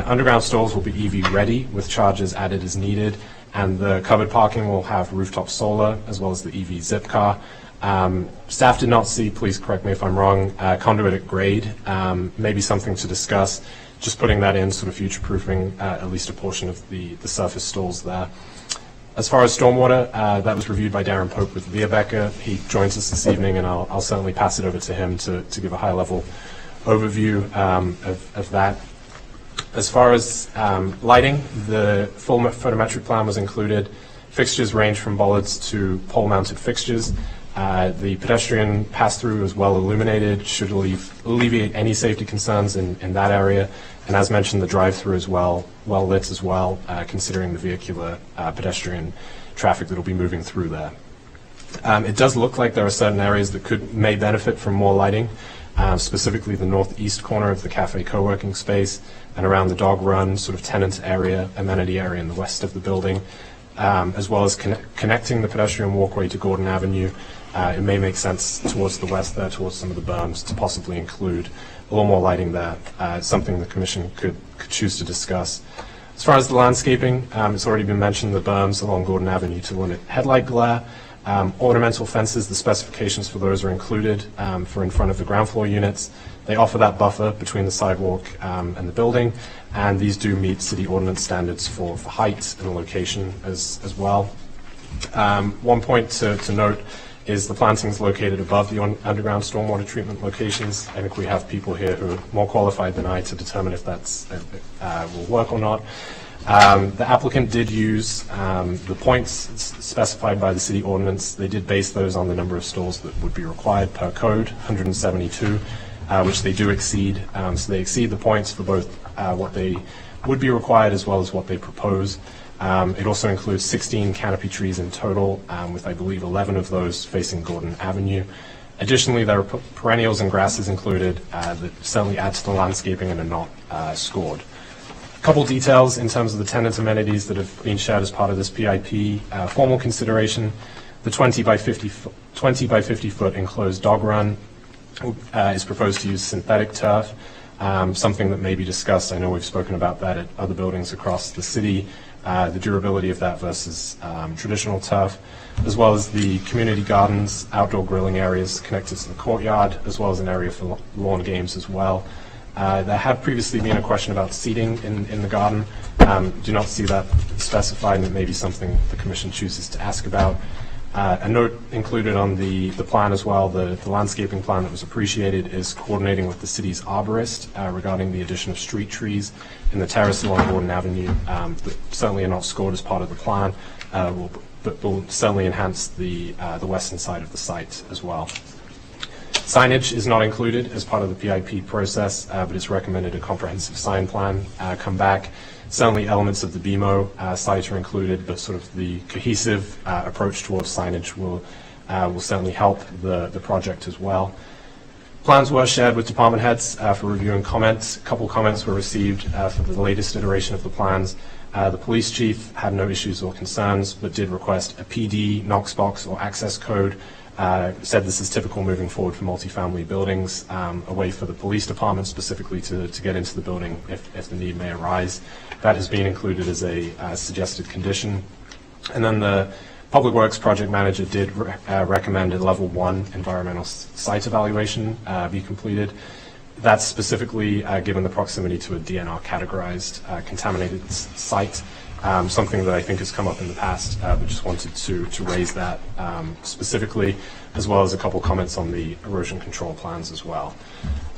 underground stalls will be EV ready with chargers added as needed, and the covered parking will have rooftop solar as well as the EV zip car. Staff did not see, please correct me if I'm wrong, conduit at grade, maybe something to discuss, just putting that in, sort of future-proofing at least a portion of the surface stalls there. As far as stormwater, that was reviewed by Darren Pope with Learbecker. He joins us this evening, and I'll certainly pass it over to him to give a high-level overview of that. As far as lighting, the full photometric plan was included. Fixtures range from bollards to pole-mounted fixtures. The pedestrian pass-through is well illuminated, should alleviate any safety concerns in that area. And as mentioned, the drive-through is well lit as well, considering the vehicular pedestrian traffic that will be moving through there. It does look like there are certain areas that may benefit from more lighting, specifically the northeast corner of the cafe co-working space and around the dog run, sort of tenant area, amenity area in the west of the building, as well as connecting the pedestrian walkway to Gordon Avenue. It may make sense towards the west there, towards some of the berms, to possibly include a little more lighting there. It's something the commission could choose to discuss. As far as the landscaping, it's already been mentioned, the berms along Gordon Avenue to limit headlight glare. Ornamental fences, the specifications for those are included for in front of the ground floor units. They offer that buffer between the sidewalk and the building, and these do meet city ordinance standards for height and location as well. One point to note is the plantings located above the underground stormwater treatment locations. I think we have people here who are more qualified than I to determine if that's will work or not. The applicant did use the points specified by the city ordinance. They did base those on the number of stalls that would be required per code, 172, which they do exceed. So they exceed the points for both what they would be required as well as what they propose. It also includes 16 canopy trees in total, with I believe 11 of those facing Gordon Avenue. Additionally, there are perennials and grasses included that certainly add to the landscaping and are not scored. A couple details in terms of the tenant amenities that have been shared as part of this PIP. Formal consideration, the 20 by 50 foot enclosed dog run is proposed to use synthetic turf, something that may be discussed. I know we've spoken about that at other buildings across the city. The durability of that versus traditional turf, as well as the community gardens, outdoor grilling areas connected to the courtyard, as well as an area for lawn games as well. There had previously been a question about seating in the garden. Do not see that specified, and it may be something the commission chooses to ask about. A note included on the plan as well, the landscaping plan that was appreciated is coordinating with the city's arborist regarding the addition of street trees in the terrace along Gordon Avenue that certainly are not scored as part of the plan, but will certainly enhance the western side of the site as well. Signage is not included as part of the PIP process, but it's recommended a comprehensive sign plan come back. Certainly elements of the BMO site are included, but sort of the cohesive approach towards signage will certainly help the project as well. Plans were shared with department heads for review and comments. A couple comments were received for the latest iteration of the plans. The police chief had no issues or concerns, but did request a PD, Knox box, or access code. Said this is typical moving forward for multifamily buildings, a way for the police department specifically to get into the building if the need may arise. That has been included as a suggested condition. And then the Public Works project manager did recommend a level 1 environmental site evaluation be completed. That's specifically given the proximity to a DNR categorized contaminated site, something that I think has come up in the past, but just wanted to raise that specifically, as well as a couple comments on the erosion control plans as well.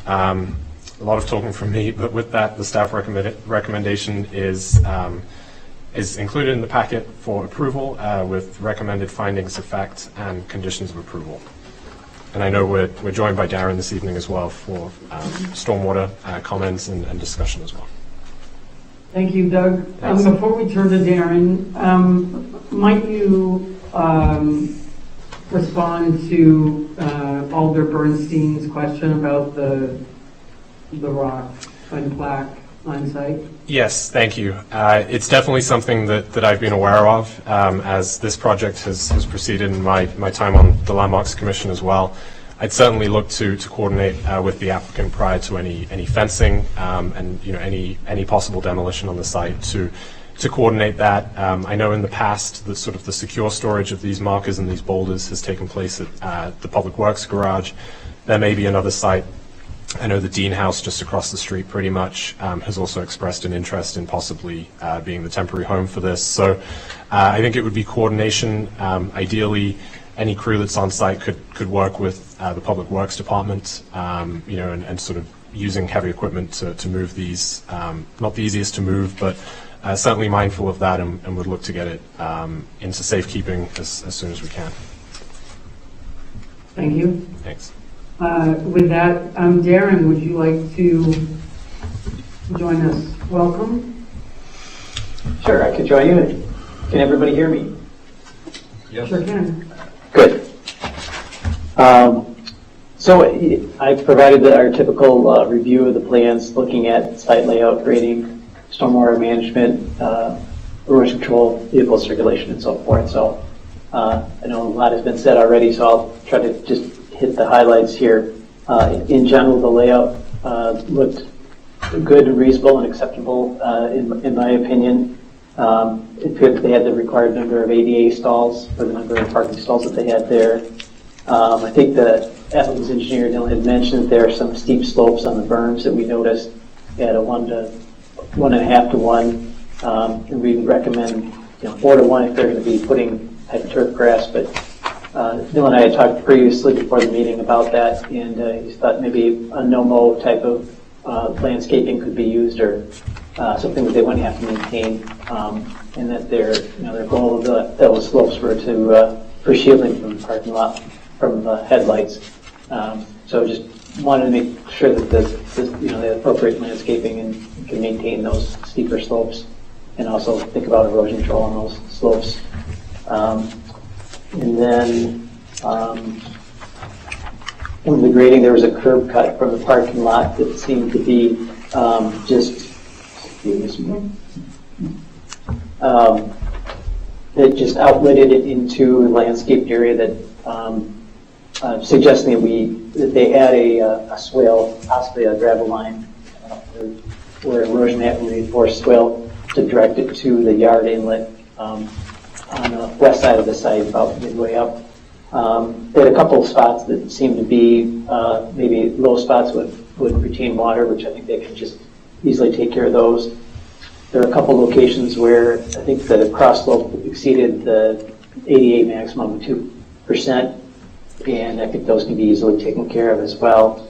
A lot of talking from me, but with that, the staff recommendation is included in the packet for approval with recommended findings of fact and conditions of approval. And I know we're joined by Darren this evening as well for stormwater comments and discussion as well. Thank you, Doug. Before we turn to Darren, might you respond to Alder Bernstein's question about the rock and plaque on site? Yes, thank you. It's definitely something that I've been aware of as this project has proceeded in my time on the Landmarks Commission as well. I'd certainly look to coordinate with the applicant prior to any fencing and any possible demolition on the site to coordinate that. I know in the past that sort of the secure storage of these markers and these boulders has taken place at the Public Works Garage. There may be another site. I know the Dean House just across the street pretty much has also expressed an interest in possibly being the temporary home for this. So I think it would be coordination. Ideally, any crew that's on site could work with the Public Works Department, and sort of using heavy equipment to move these. Not the easiest to move, but certainly mindful of that and would look to get it into safekeeping as soon as we can. Thank you. Thanks. With that, Darren, would you like to join us? Welcome. Sure, I could join you. Can everybody hear me? Yes. Sure can. Good. So I provided our typical review of the plans, looking at site layout, grading, stormwater management, erosion control, vehicle circulation, and so forth. So I know a lot has been said already, so I'll try to just hit the highlights here. In general, the layout looked good, reasonable, and acceptable in my opinion. It appeared that they had the required number of ADA stalls for the number of parking stalls that they had there. I think the Athens engineer Dylan had mentioned that there are some steep slopes on the berms that we noticed at a 1.5 to 1, and we would recommend 4 to 1 if they're going to be putting type of turf grass, but Dylan and I had talked previously before the meeting about that, and he thought maybe a no-mow type of landscaping could be used, or something that they wouldn't have to maintain, and that their goal of those slopes were for shielding from the parking lot, from the headlights. So just wanted to make sure that the appropriate landscaping and can maintain those steeper slopes, and also think about erosion control on those slopes. And then in the grading, there was a curb cut from the parking lot that seemed to be it just outletted it into a landscaped area that suggesting that they add a swale, possibly a gravel line, where erosion had reinforced swale to direct it to the yard inlet on the west side of the site, about midway up. They had a couple of spots that seemed to be maybe low spots would retain water, which I think they could just easily take care of those. There are a couple locations where I think the cross slope exceeded the ADA maximum of 2%, and I think those can be easily taken care of as well.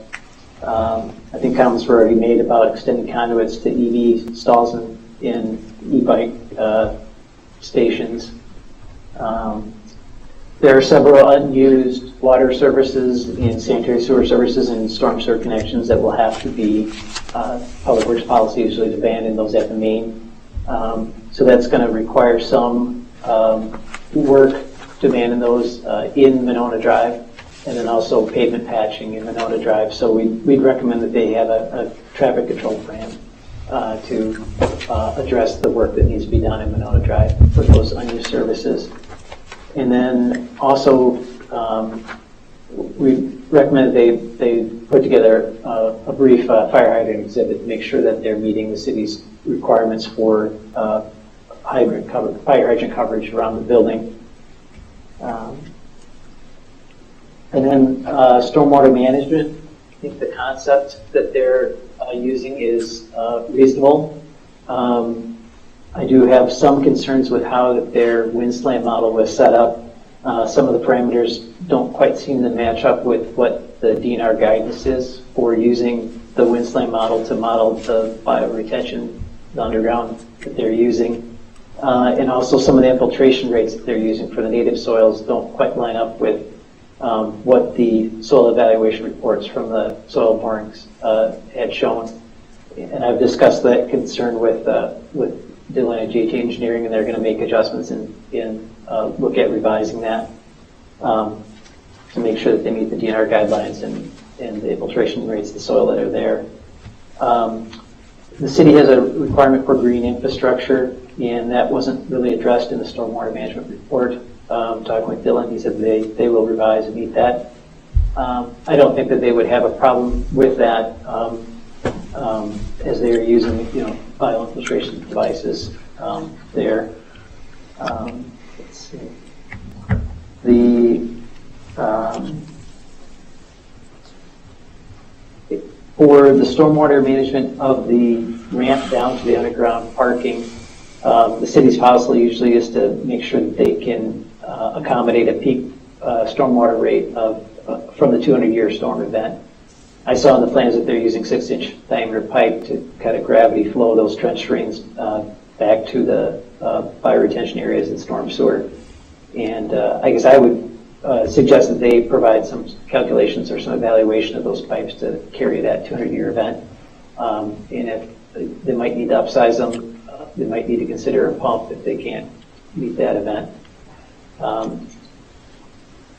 I think comments were already made about extending conduits to EV stalls in e-bike stations. There are several unused water services and sanitary sewer services and storm sewer connections that will have to be, Public Works policy usually to abandon those at the main. So that's going to require some work to abandon those in Monona Drive, and then also pavement patching in Monona Drive. So we'd recommend that they have a traffic control plan to address the work that needs to be done in Monona Drive for those unused services. And then also, we recommend they put together a brief fire hydrant exhibit to make sure that they're meeting the city's requirements for fire hydrant coverage around the building. And then stormwater management. think the concept that they're using is reasonable. I do have some concerns with how their wind slant model was set up. Some of the parameters don't quite seem to match up with what the DNR guidance is for using the wind slant model to model the bioretention, the underground that they're using. And also some of the infiltration rates that they're using for the native soils don't quite line up with what the soil evaluation reports from the soil borings had shown. And I've discussed that concern with Dylan at JT Engineering, and they're going to make adjustments and look at revising that to make sure that they meet the DNR guidelines and the infiltration rates of the soil that are there. The city has a requirement for green infrastructure, and that wasn't really addressed in the stormwater management report. Talking with Dylan, he said they will revise and meet that. I don't think that they would have a problem with that as they are using, bioinfiltration devices there. Let's see. For the stormwater management of the ramp down to the underground parking, the city's policy usually is to make sure that they can accommodate a peak stormwater rate from the 200-year storm event. I saw in the plans that they're using 6-inch diameter pipe to kind of gravity flow those trench drains back to the bioretention areas and storm sewer. And I guess I would suggest that they provide some calculations or some evaluation of those pipes to carry that 200-year event. And if they might need to upsize them, they might need to consider a pump if they can't meet that event. And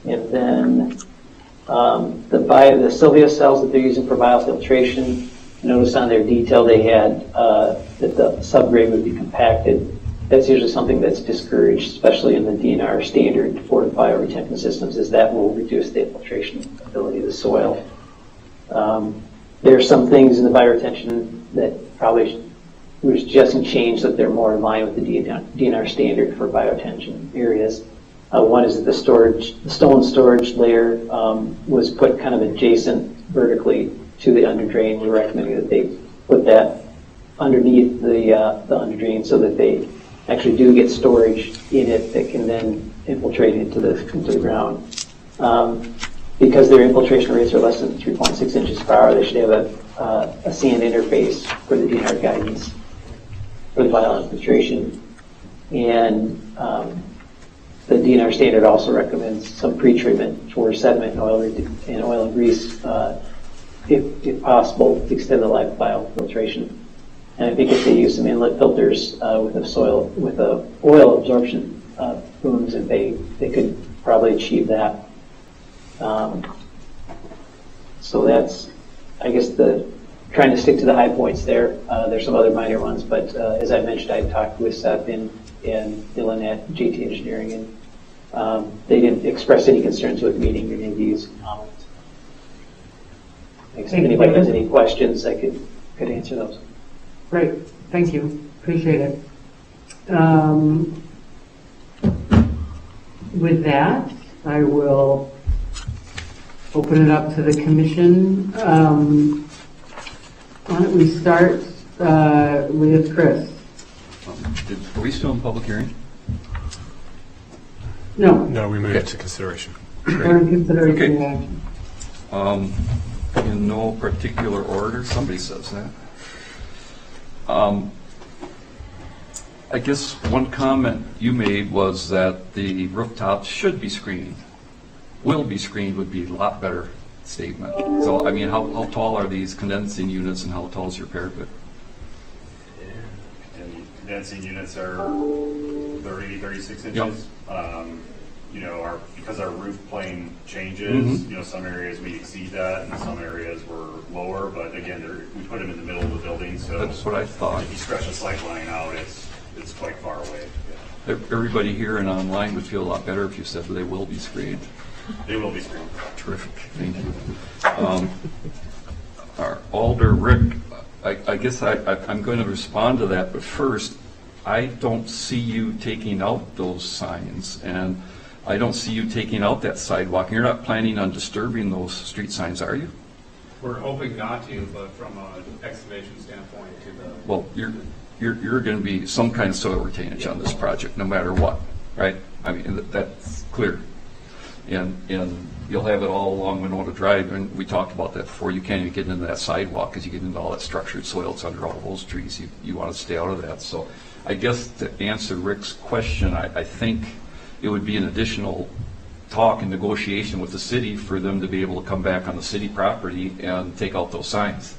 then the Sylvia cells that they're using for biofiltration, notice on their detail they had that the subgrade would be compacted. That's usually something that's discouraged, especially in the DNR standard for bioretention systems, is that will reduce the infiltration ability of the soil. There are some things in the bioretention that probably we're suggesting change so that they're more in line with the DNR standard for bioretention areas. One is that the stone storage layer was put kind of adjacent vertically to the underdrain. We're recommending that they put that underneath the underdrain so that they actually do get storage in it that can then infiltrate into the ground. Because their infiltration rates are less than 3.6 inches per hour, they should have a sand interface for the DNR guidance for the bioinfiltration. And the DNR standard also recommends some pre-treatment for sediment and oil and grease, if possible, to extend the life of biofiltration. And I think if they use some inlet filters with oil absorption booms, and they could probably achieve that. So that's, I guess, trying to stick to the high points there. There's some other minor ones, but as I mentioned, I talked with Seth and Dylan at JT Engineering, and they didn't express any concerns with meeting any of these comments. If anybody has any questions, I could answer those. Great, thank you, appreciate it. With that, I will open it up to the commission. Why don't we start with Chris? Are we still in public hearing? No. No, we moved to consideration. We're in consideration. Okay. In no particular order, somebody says that. I guess one comment you made was that the rooftops should be screened. Will be screened would be a lot better statement. So, I mean, how tall are these condensing units and how tall is your parapet? And condensing units are 30, 36 inches. Yep. Because our roof plane changes, some areas we exceed that and some areas we're lower, but again, we put them in the middle of the building, so that's what I thought. If you stretch a sight line out, it's quite far away. Yeah. Everybody here and online would feel a lot better if you said they will be screened. They will be screened. Terrific, thank you. Our Alder Rick, I guess I'm going to respond to that, but first, I don't see you taking out those signs, and I don't see you taking out that sidewalk. You're not planning on disturbing those street signs, are you? We're hoping not to, but from an excavation standpoint to the. Well, you're going to be some kind of soil retainage on this project, no matter what, right? I mean, that's clear. And you'll have it all along Winona Drive, and we talked about that before. You can't even get into that sidewalk because you get into all that structured soil. It's under all those trees. You want to stay out of that. So I guess to answer Rick's question, I think it would be an additional talk and negotiation with the city for them to be able to come back on the city property and take out those signs.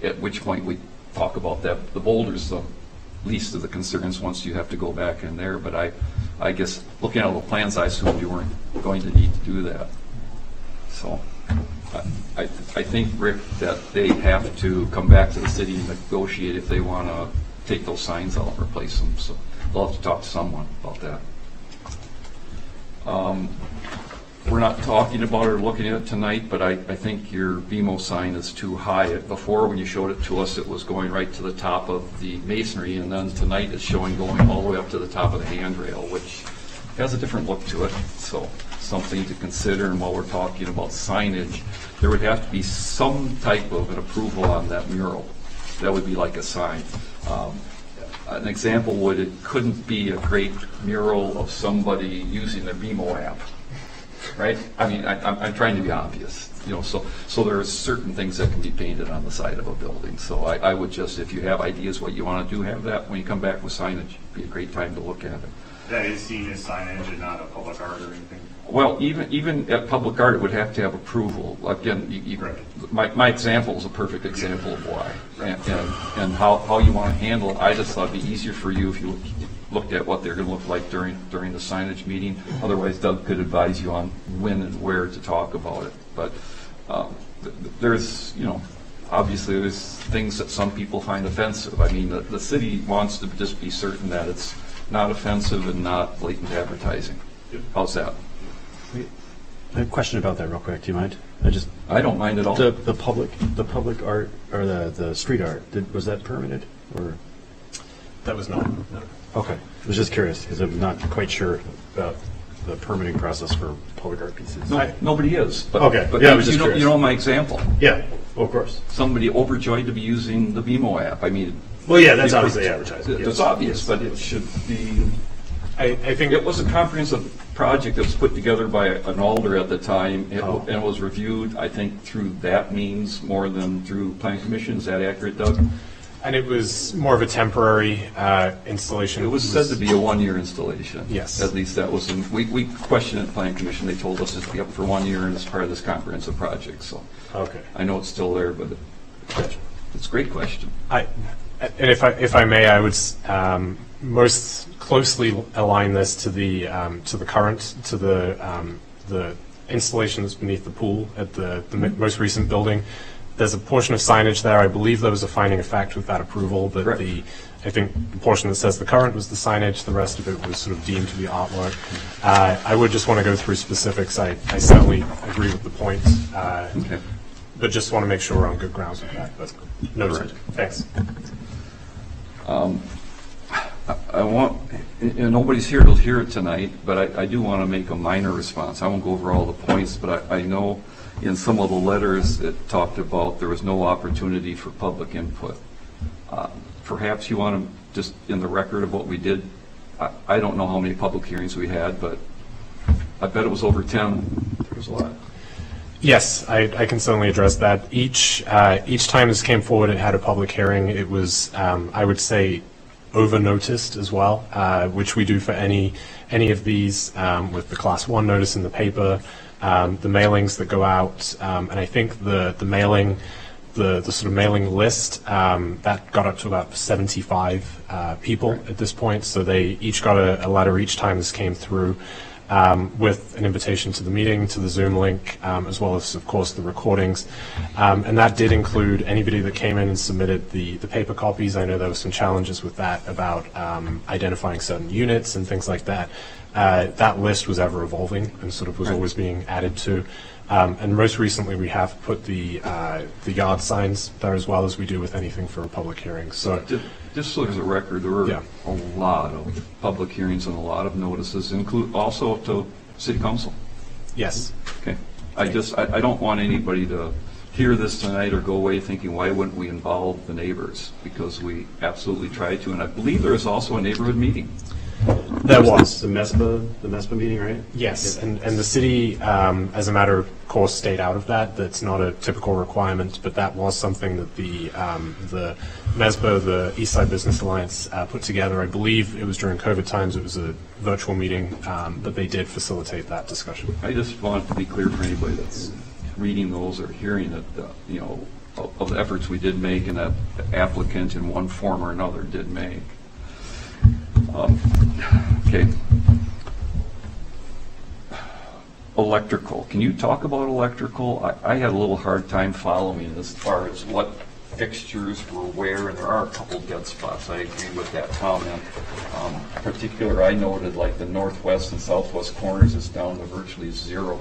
At which point we talk about that. The boulder's the least of the concerns once you have to go back in there. But I guess looking at the plans, I assumed you weren't going to need to do that. So I think, Rick, that they have to come back to the city and negotiate if they want to take those signs out and replace them. So they'll have to talk to someone about that. We're not talking about it or looking at it tonight, but I think your BMO sign is too high. Before, when you showed it to us, it was going right to the top of the masonry, and then tonight it's showing going all the way up to the top of the handrail, which has a different look to it. So something to consider. And while we're talking about signage, there would have to be some type of an approval on that mural. That would be like a sign. An example would, it couldn't be a great mural of somebody using their BMO app, right? I mean, I'm trying to be obvious, you know, so there are certain things that can be painted on the side of a building. So I would just, if you have ideas what you want to do, have that when you come back with signage. It'd be a great time to look at it. That is seen as signage and not a public art or anything? Well, even at public art, it would have to have approval. Again, my example is a perfect example of why. And how you want to handle it. I just thought it'd be easier for you if you looked at what they're going to look like during the signage meeting. Otherwise, Doug could advise you on when and where to talk about it. But there's, you know, obviously there's things that some people find offensive. I mean, the city wants to just be certain that it's not offensive and not blatant advertising. How's that? I have a question about that real quick. Do you mind? I don't mind at all. The public art or the street art, was that permitted or? That was not. No. Okay. I was just curious because I'm not quite sure about the permitting process for public art pieces. No, nobody is. But, okay. But yeah, I was just you know my example. Yeah. Well, of course. Somebody overjoyed to be using the BMO app. I mean. Well, yeah, that's obviously advertising. It's obvious, but it should be. I think it was a comprehensive project that was put together by an alder at the time, and it was reviewed, I think, through that means more than through planning commission. Is that accurate, Doug? And it was more of a temporary installation. It was said to be a one-year installation. Yes. At least that was, we questioned it at planning commission. They told us it'd be up for 1 year and it's part of this comprehensive project. So okay. I know it's still there, but it's a great question. And if I may, I would most closely align this to the current, to the installation that's beneath the pool at the most recent building. There's a portion of signage there. I believe there was a finding of fact with that approval that Correct. I think the portion that says the current was the signage. The rest of it was sort of deemed to be artwork. I would just want to go through specifics. I certainly agree with the point. Okay. But just want to make sure we're on good grounds with that. But noted. Thanks. I want, and nobody's here to hear it tonight, but I do want to make a minor response. I won't go over all the points, but I know in some of the letters it talked about there was no opportunity for public input. Perhaps you want to just, in the record of what we did, I don't know how many public hearings we had, but I bet it was over 10. There was a lot. Yes, I can certainly address that. Each time this came forward, it had a public hearing. It was, I would say, over-noticed as well, which we do for any of these with the Class 1 notice in the paper, the mailings that go out, and I think the mailing, the sort of mailing list, that got up to about 75 people at this point. So they each got a letter each time this came through. With an invitation to the meeting, to the Zoom link, as well as, of course, the recordings. And that did include anybody that came in and submitted the paper copies. I know there were some challenges with that about identifying certain units and things like that. That list was ever evolving and sort of was always being added to. And most recently, we have put the yard signs there as well, as we do with anything for a public hearing. So. Just so there's a record, there were a lot of public hearings and a lot of notices, include also to City Council. Yes. Okay. I don't want anybody to hear this tonight or go away thinking, why wouldn't we involve the neighbors? Because we absolutely try to, and I believe there is also a neighborhood meeting. There was. The MESPA meeting, right? Yes, and the city, as a matter of course, stayed out of that. That's not a typical requirement, but that was something that the MESBA, the Eastside Business Alliance, put together. I believe it was during COVID times. It was a virtual meeting, but they did facilitate that discussion. I just want to be clear for anybody that's reading those or hearing that, of the efforts we did make and that the applicant in one form or another did make. Okay. Electrical. Can you talk about electrical? I had a little hard time following as far as what fixtures were where, and there are a couple dead spots. I agree with that comment. In particular, I noted like the northwest and southwest corners is down to virtually zero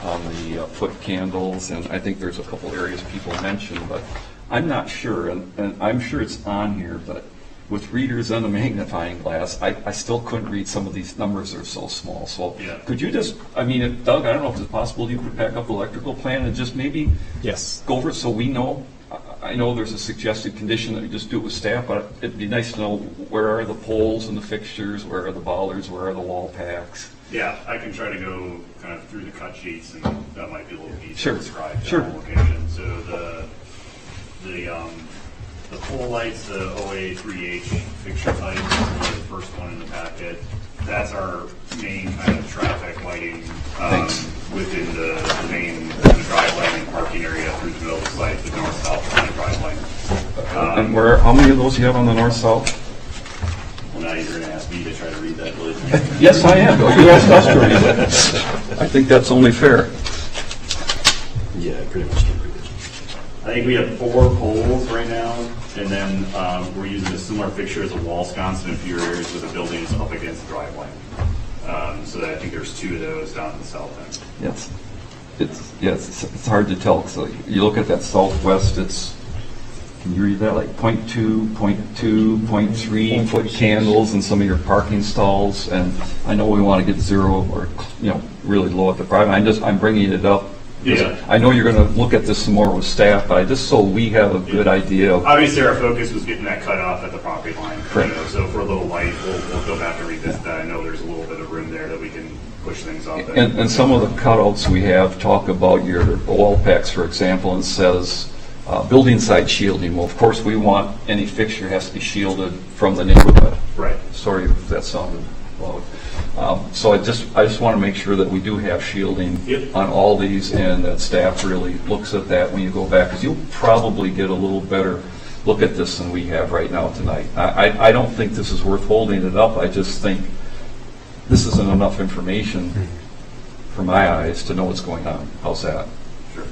on the foot candles, and I think there's a couple areas people mentioned, but I'm not sure, and I'm sure it's on here, but with readers and a magnifying glass, I still couldn't read some of these numbers are so small. So could you just, Doug, I don't know if it's possible you could back up the electrical plan and just maybe go over it so we know. I know there's a suggested condition that you just do it with staff, but it'd be nice to know where are the poles and the fixtures, where are the bollards, where are the wall packs. Yeah, I can try to go kind of through the cut sheets, and that might be a little easier to describe the location. So the pole lights, the OA3H fixture type, is the first one in the packet. That's our main kind of traffic lighting within the main drive lane and parking area through the middle of the site, the north-south kind of drive lane. And how many of those you have on the north-south? Well, now you're going to ask me to try to read that really. Yes, I am. You asked us to read it. I think that's only fair. Yeah, pretty much. I think we have 4 poles right now, and then we're using a similar fixture as a wall sconce in a few areas where the building is up against the drive lane. So that I think there's 2 of those down in the south end. Yes. It's hard to tell. So you look at that southwest, can you read that, like 0.2, 0.2, 0.3 foot candles in some of your parking stalls, and I know we want to get zero or really low at the private. I'm bringing it up. Yeah. I know you're going to look at this some more with staff, but just so we have a good idea of. Obviously, our focus was getting that cut off at the property line. Correct. So for a little light, we'll go back and revisit that. I know there's a little bit of room there that we can push things up. And some of the cutouts we have talk about your wall packs, for example, and it says building side shielding. Well, of course, we want any fixture has to be shielded from the neighborhood. Right. Sorry if that sounded loud. So I just want to make sure that we do have shielding on all these, and that staff really looks at that when you go back, because you'll probably get a little better look at this than we have right now tonight. I don't think this is worth holding it up. I just think this isn't enough information for my eyes to know what's going on. How's that? Sure.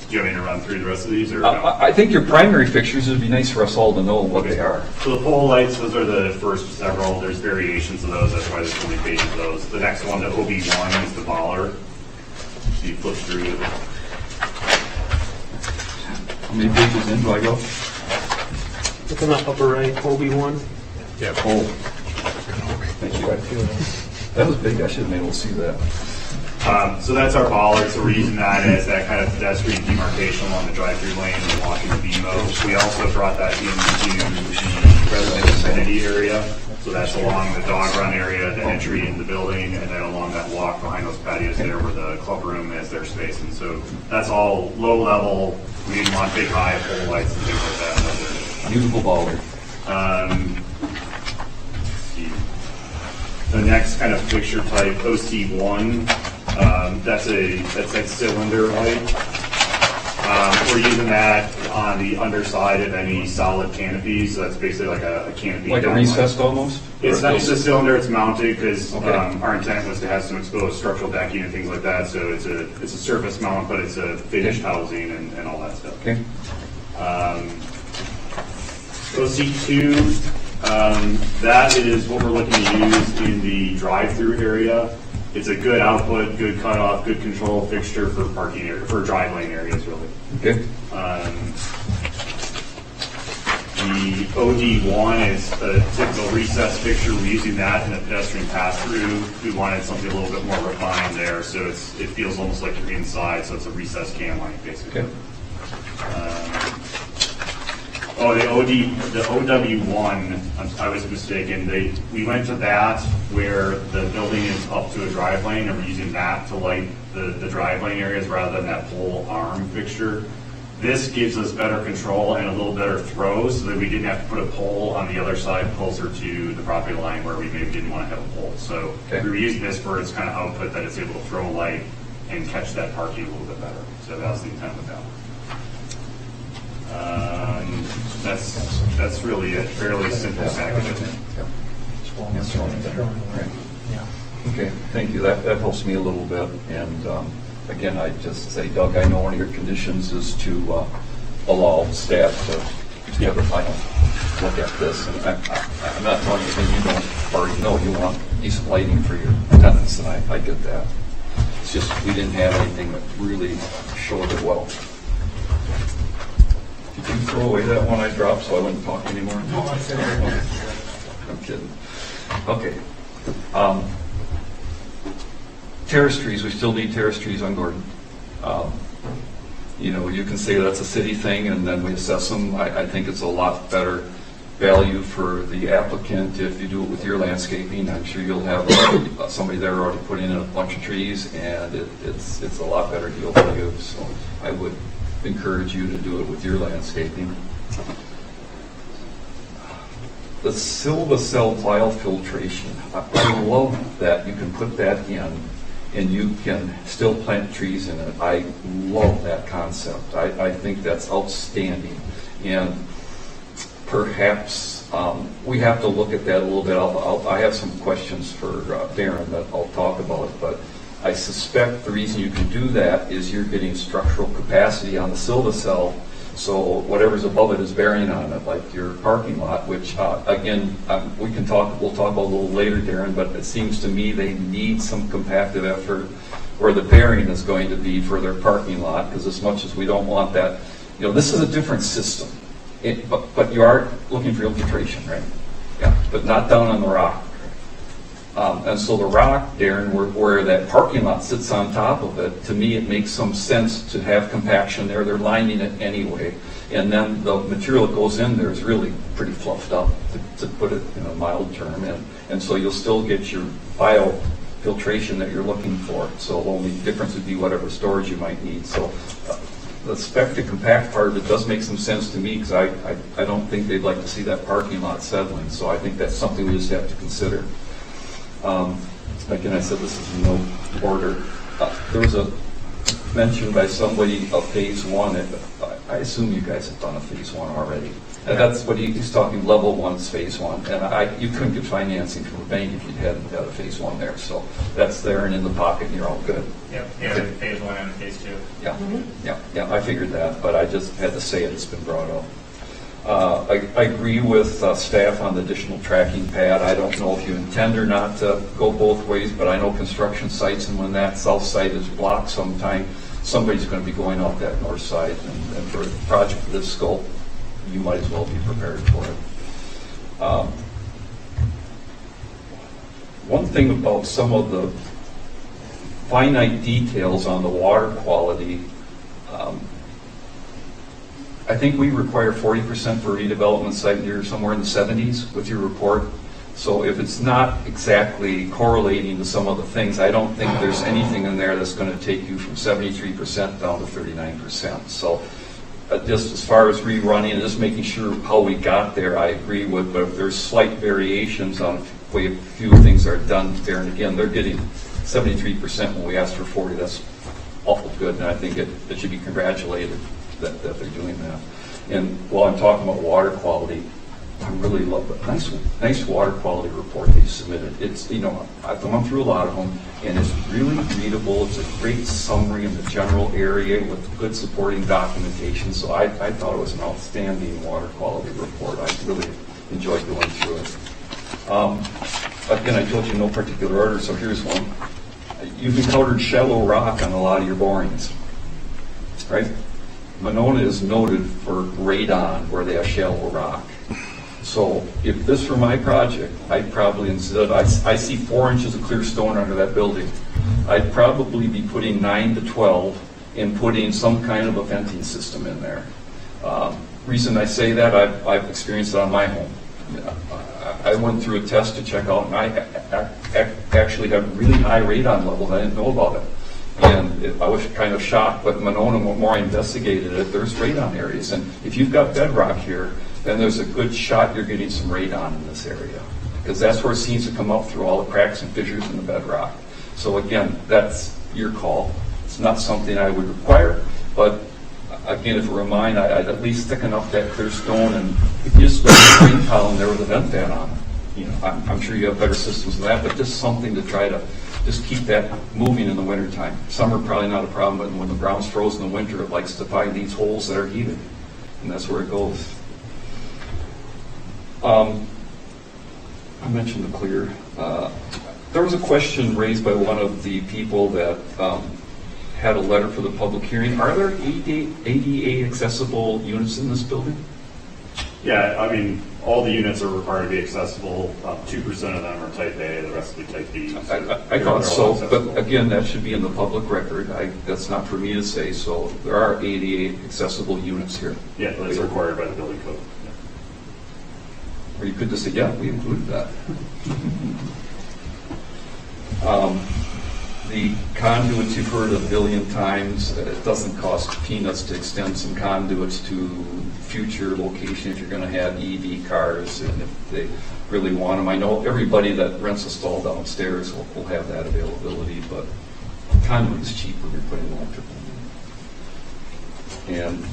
Do you want me to run through the rest of these? Or I think your primary fixtures, would be nice for us all to know what they are. So the pole lights, those are the first several. There's variations of those. That's why there's so many pages of those. The next one, the OB1, is the bollard. So you flip through it. How many pages in do I go? Look in the upper right, OB1. Yeah. Oh. Thank you. That was big. I should have been able to see that. So that's our bollard, so we're using that as that kind of pedestrian demarcation along the drive-through lane and walking the BMO. We also brought that into the resident vicinity area, so that's along the dog run area, the entry into the building, and then along that walk behind those patios there where the club room has their space. And so that's all low level. We didn't want big high pole lights and things like that. Beautiful bollard. The next kind of fixture type, OC1, that's that cylinder light. We're using that on the underside of any solid canopies. So that's basically like a canopy. Like a recessed almost? It's not just a cylinder, it's mounted because our intent was to have some exposed structural decking and things like that. So it's a surface mount, but it's a finished housing and all that stuff. Okay. OC2, that is what we're looking to use in the drive-through area. It's a good output, good cutoff, good control fixture for parking area, for drive lane areas, really. Okay. The OD1 is a typical recess fixture. We're using that in a pedestrian pass-through. We wanted something a little bit more refined there, so it feels almost like you're inside, so it's a recessed can light, basically. Okay. The OW1, I was mistaken. We went to that where the building is up to a drive lane, and we're using that to light the drive lane areas rather than that pole arm fixture. This gives us better control and a little better throws so that we didn't have to put a pole on the other side closer to the property line where we maybe didn't want to have a pole. So we were using this for its kind of output that it's able to throw light and catch that parking a little bit better. So that was the intent with that one. That's really a fairly simple package. Okay, thank you. That helps me a little bit. And again, I just say, Doug, I know one of your conditions is to allow staff to have a final look at this. And I'm not telling you anything you don't already know. You want decent lighting for your tenants, and I get that. It's just we didn't have anything that really showed it well. Did you throw away that one I dropped so I wouldn't talk anymore? No, I said I'm kidding. Okay. Terrace trees, we still need terrace trees on Gordon. You can say that's a city thing and then we assess them. I think it's a lot better value for the applicant if you do it with your landscaping. I'm sure you'll have somebody there already put in a bunch of trees, and it's a lot better deal for you. So I would encourage you to do it with your landscaping. The Silva-Cell biofiltration, I love that you can put that in and you can still plant trees in it. I love that concept. I think that's outstanding. And perhaps we have to look at that a little bit. I have some questions for Darren that I'll talk about, but I suspect the reason you can do that is you're getting structural capacity on the Silva-Cell, so whatever's above it is bearing on it, like your parking lot, which again, we'll talk about a little later, Darren, but it seems to me they need some compactive effort where the bearing is going to be for their parking lot, because as much as we don't want that, this is a different system. But you are looking for infiltration, right? Yeah, but not down on the rock. And so the rock, Darren, where that parking lot sits on top of it, to me it makes some sense to have compaction there. They're lining it anyway. And then the material that goes in there is really pretty fluffed up, to put it in a mild term. And so you'll still get your biofiltration that you're looking for. So the only difference would be whatever storage you might need. So the spec to compact part of it does make some sense to me, because I don't think they'd like to see that parking lot settling. So I think that's something we just have to consider. Again, I said this is no order. There was a mention by somebody of phase one. I assume you guys have done a phase one already. And that's what he's talking, level one's phase one. And you couldn't get financing from a bank if you hadn't had a phase one there. So that's there and in the pocket, and you're all good. Yep, phase one and phase two. Yeah, I figured that, but I just had to say it. It's been brought up. I agree with staff on the additional tracking pad. I don't know if you intend or not to go both ways, but I know construction sites, and when that south side is blocked sometime, somebody's going to be going out that north side. And for a project of this scope, you might as well be prepared for it. One thing about some of the finite details on the water quality, I think we require 40% for redevelopment site, and you're somewhere in the 70s with your report. So if it's not exactly correlating to some of the things, I don't think there's anything in there that's going to take you from 73% down to 39%. So just as far as rerunning and just making sure how we got there, I agree with, but if there's slight variations on the way a few things are done there, and again, they're getting 73% when we asked for 40. That's awful good, and I think it should be congratulated that they're doing that. And while I'm talking about water quality, I really love it. Nice water quality report that you submitted. It's, I've gone through a lot of them, and it's really readable. It's a great summary in the general area with good supporting documentation. So I thought it was an outstanding water quality report. I really enjoyed going through it. Again, I told you no particular order, so here's one. You've encountered shallow rock on a lot of your borings, right? Monona is noted for radon, where they have shallow rock. So if this were my project, I'd probably, I see 4 inches of clear stone under that building. I'd probably be putting 9 to 12 and putting some kind of a venting system in there. Reason I say that, I've experienced it on my home. I went through a test to check out, and I actually had really high radon levels. I didn't know about it. And I was kind of shocked, but Monona, the more I investigated it, there's radon areas. And if you've got bedrock here, then there's a good shot you're getting some radon in this area, because that's where it seems to come up through all the cracks and fissures in the bedrock. So again, that's your call. It's not something I would require, but again, if it were mine, I'd at least thicken up that clear stone, and if you just let the drain column there with a vent fan on it. You know, I'm sure you have better systems than that, but just something to try to just keep that moving in the wintertime. Summer, probably not a problem, but when the ground's frozen in the winter, it likes to find these holes that are heated, and that's where it goes. I mentioned the clear. There was a question raised by one of the people that had a letter for the public hearing. Are there ADA accessible units in this building? Yeah, I mean, all the units are required to be accessible. 2% of them are type A, the rest will be type B. I thought so, but again, that should be in the public record. That's not for me to say, so there are ADA accessible units here. Yeah, that's required by the building code. Or you could just say, yeah, we included that. The conduits you've heard a billion times. It doesn't cost peanuts to extend some conduits to future location if you're going to have EV cars and if they really want them. I know everybody that rents a stall downstairs will have that availability, but conduit is cheaper than putting electrical in. And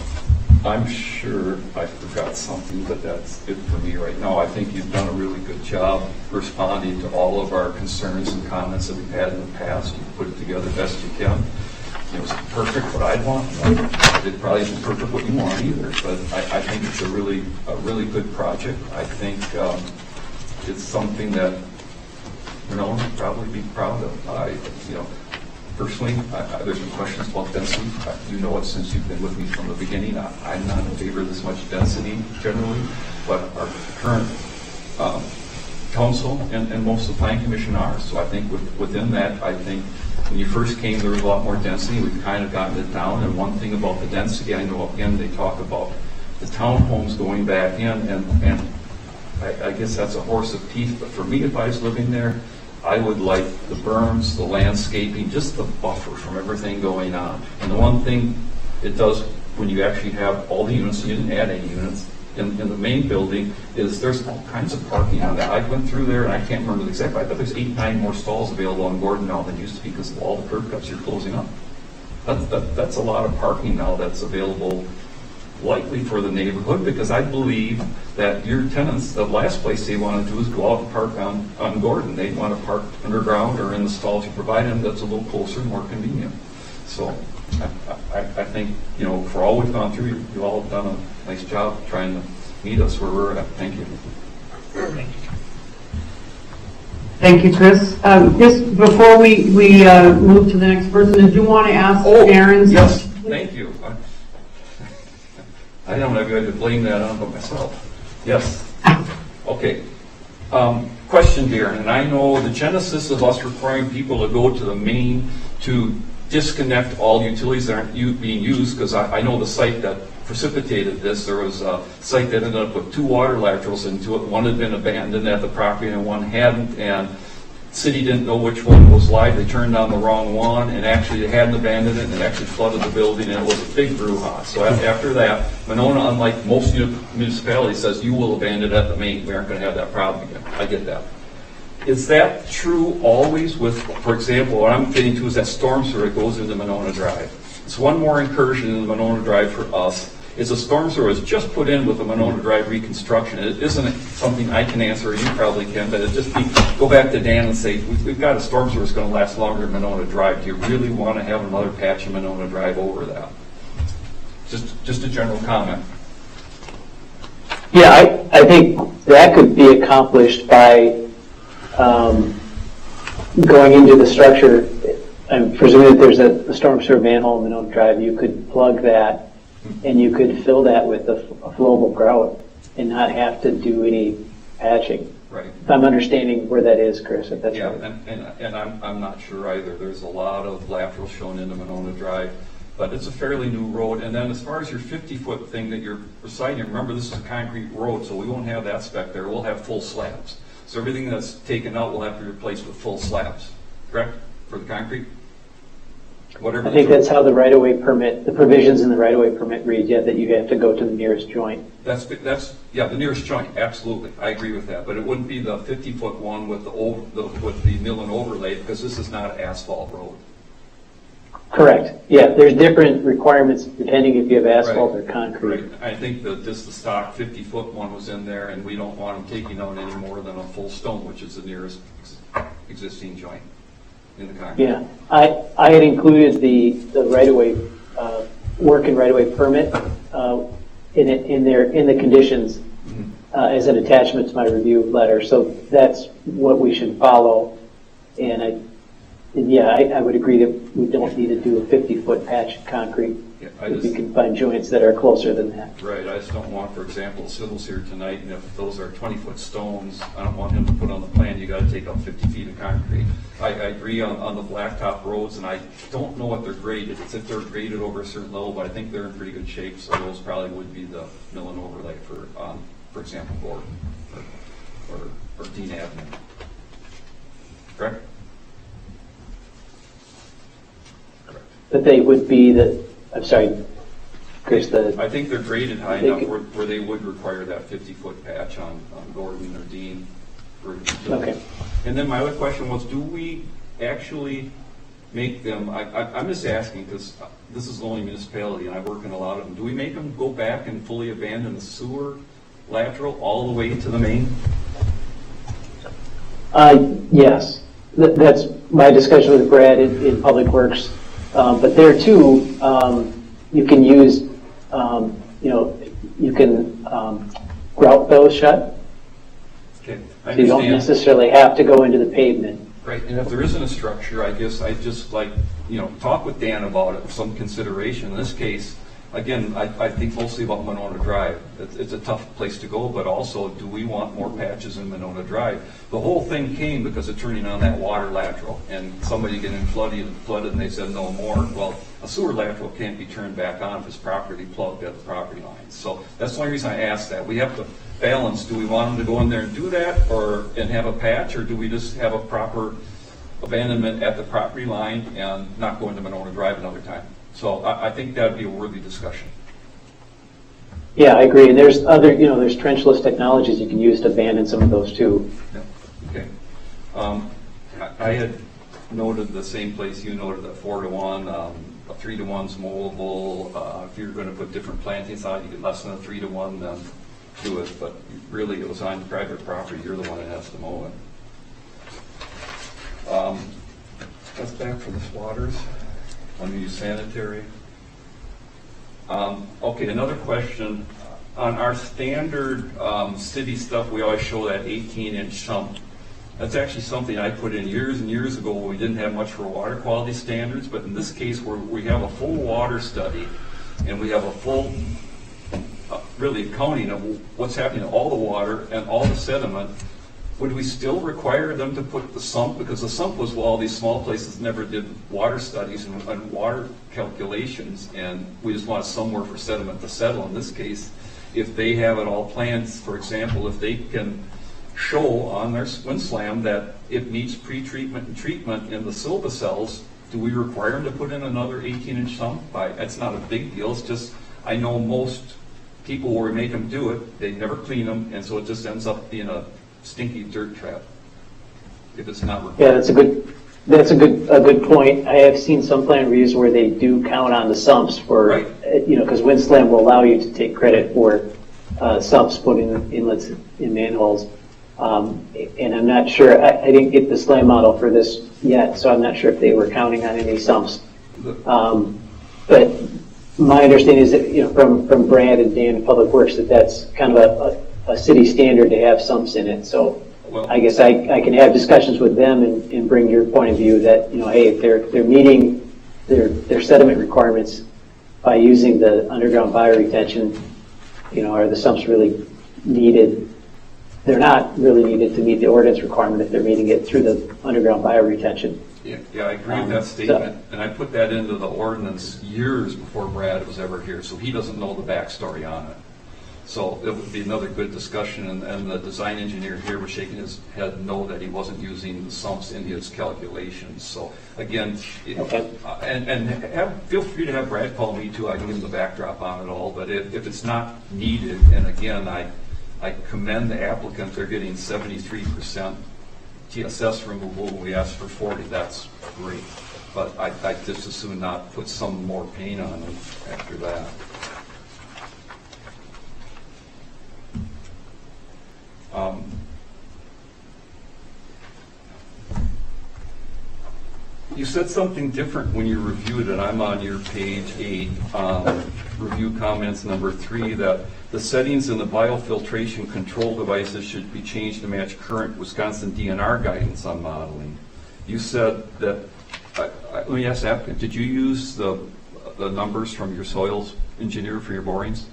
I'm sure I forgot something, but that's it for me right now. I think you've done a really good job responding to all of our concerns and comments that we've had in the past. You've put it together best you can. It was perfect what I'd want. It probably isn't perfect what you want either, but I think it's a really good project. I think it's something that Monona would probably be proud of. Personally, there's been questions about density. You know it since you've been with me from the beginning. I'm not in favor of this much density generally, but our current council and most of the planning commission are. So I think within that, I think when you first came, there was a lot more density. We've kind of gotten it down. And one thing about the density, I know again they talk about the townhomes going back in, and I guess that's a horse of teeth. But for me, if I was living there, I would like the berms, the landscaping, just the buffer from everything going on. And the one thing it does when you actually have all the units, you didn't add any units, in the main building, is there's all kinds of parking on that. I went through there and I can't remember the exact, I bet there's 8, 9 more stalls available on Gordon now than used to be because of all the curb cuts you're closing up. That's a lot of parking now that's available likely for the neighborhood, because I believe that your tenants, the last place they want to do is go out and park on Gordon. They want to park underground or in the stalls you provide them that's a little closer and more convenient. So I think, for all we've gone through, you all have done a nice job trying to meet us where we're at. Thank you. Thank you, Chris. Just before we move to the next person, did you want to ask Aaron's? Yes, thank you. I don't have to blame that on but myself. Yes. Okay. Question, Darren, and I know the genesis of us requiring people to go to the main to disconnect all utilities that aren't being used, because I know the site that precipitated this, there was a site that ended up with 2 water laterals into it. One had been abandoned at the property and one hadn't, and the city didn't know which one was live. They turned on the wrong one, and actually they hadn't abandoned it, and it actually flooded the building, and it was a big brouhaha. So after that, Monona, unlike most municipalities, says you will abandon it at the main. We aren't going to have that problem again. I get that. Is that true always with, for example, what I'm getting to is that storm sewer that goes into Monona Drive. It's one more incursion in the Monona Drive for us. It's a storm sewer that's just put in with the Monona Drive reconstruction. It isn't something I can answer, you probably can, but it just go back to Dan and say, we've got a storm sewer that's going to last longer than Monona Drive. Do you really want to have another patch of Monona Drive over that? Just a general comment. Yeah, I think that could be accomplished by going into the structure. I'm presuming that there's a storm sewer manhole in Monona Drive. You could plug that and you could fill that with a flowable grout and not have to do any patching. Right. If I'm understanding where that is, Chris, if that's yeah, right. and I'm not sure either. There's a lot of laterals shown into Monona Drive. but it's a fairly new road. And then as far as your 50-foot thing that you're reciting, remember this is a concrete road, so we won't have that spec there. We'll have full slabs. So everything that's taken out will have to be replaced with full slabs, correct, for the concrete? Whatever. I think that's how the right-of-way permit, the provisions in the right-of-way permit read, yeah, that you have to go to the nearest joint. That's yeah, the nearest joint, absolutely. I agree with that. But it wouldn't be the 50-foot one with the mill and overlay, because this is not an asphalt road. Correct. Yeah, there's different requirements depending if you have asphalt or concrete. Right. I think that just the stock 50-foot one was in there, and we don't want them taking out any more than a full stone, which is the nearest existing joint in the concrete. Yeah, I had included the right-of-way, work and right-of-way permit in the conditions as an attachment to my review letter. So that's what we should follow. And I would agree that we don't need to do a 50-foot patch of concrete. Yeah, if we can find joints that are closer than that. Right, I just don't want, for example, Sybil's here tonight, and if those are 20-foot stones, I don't want him to put on the plan, you gotta take out 50 feet of concrete. I agree on the blacktop roads, and I don't know what they're graded. It's if they're graded over a certain level, but I think they're in pretty good shape, so those probably would be the mill and overlay for example, Gordon or Dean Avenue. Correct? But they would be I'm sorry, Chris, I think they're graded high enough where they would require that 50-foot patch on Gordon or Dean. Okay. And then my other question was, do we actually make them, I'm just asking because this is the only municipality and I work in a lot of them, do we make them go back and fully abandon the sewer lateral all the way to the main? Yes. That's my discussion with Brad in Public Works. But there too, you can use, you can grout those shut. Okay. So you don't necessarily have to go into the pavement. Right, and if there isn't a structure, I guess I'd just like, talk with Dan about it for some consideration. In this case, again, I think mostly about Monona Drive. It's a tough place to go, but also, do we want more patches in Monona Drive? The whole thing came because of turning on that water lateral, and somebody getting flooded, and they said no more. Well, a sewer lateral can't be turned back on if it's properly plugged at the property line. So that's the only reason I asked that. We have to balance, do we want them to go in there and do that, and have a patch, or do we just have a proper abandonment at the property line and not go into Monona Drive another time? So I think that would be a worthy discussion. Yeah, I agree. And there's other, there's trenchless technologies you can use to abandon some of those too. Yeah. Okay. I had noted the same place you noted, that 4-to-1, a 3-to-1's mowable. If you're going to put different plantings out, you get less than a 3-to-1, then do it. But really, it was on private property. You're the one that has to mow it. That's back for the swatters. Unused sanitary. Okay, another question. On our standard city stuff, we always show that 18-inch sump. That's actually something I put in years and years ago when we didn't have much for water quality standards, but in this case where we have a full water study and we have a full really accounting of what's happening to all the water and all the sediment, would we still require them to put the sump? Because the sump was, well, all these small places never did water studies and water calculations, and we just want somewhere for sediment to settle. In this case, if they have it all planned, for example, if they can show on their wind slam that it meets pre-treatment and treatment in the silva cells, do we require them to put in another 18-inch sump? It's not a big deal. It's just, I know most people where we make them do it, they never clean them, and so it just ends up being a stinky dirt trap if it's not required. Yeah, that's a good point. I have seen some plan reviews where they do count on the sumps for, because WindSlam will allow you to take credit for sumps put in inlets in manholes. And I'm not sure, I didn't get the SLAM model for this yet, so I'm not sure if they were counting on any sumps. But my understanding is that, from Brad and Dan in Public Works, that's kind of a city standard to have sumps in it. So I guess I can have discussions with them and bring your point of view that, hey, if they're meeting their sediment requirements by using the underground bioretention, are the sumps really needed? They're not really needed to meet the ordinance requirement if they're meeting it through the underground bioretention. Yeah, I agree with that statement, and I put that into the ordinance years before Brad was ever here, so he doesn't know the backstory on it. So it would be another good discussion, and the design engineer here was shaking his head no that he wasn't using the sumps in his calculations. So again, feel free to have Brad call me too. I can give him the backdrop on it all. But if it's not needed, and again, I commend the applicant. They're getting 73% TSS removal. We asked for 40. That's great. But I'd just as soon not put some more pain on them after that. You said something different when you reviewed it. I'm on your page 8, review comments number 3, that the settings in the biofiltration control devices should be changed to match current Wisconsin DNR guidance on modeling. You said that, let me ask the applicant, did you use the numbers from your soils engineer for your borings?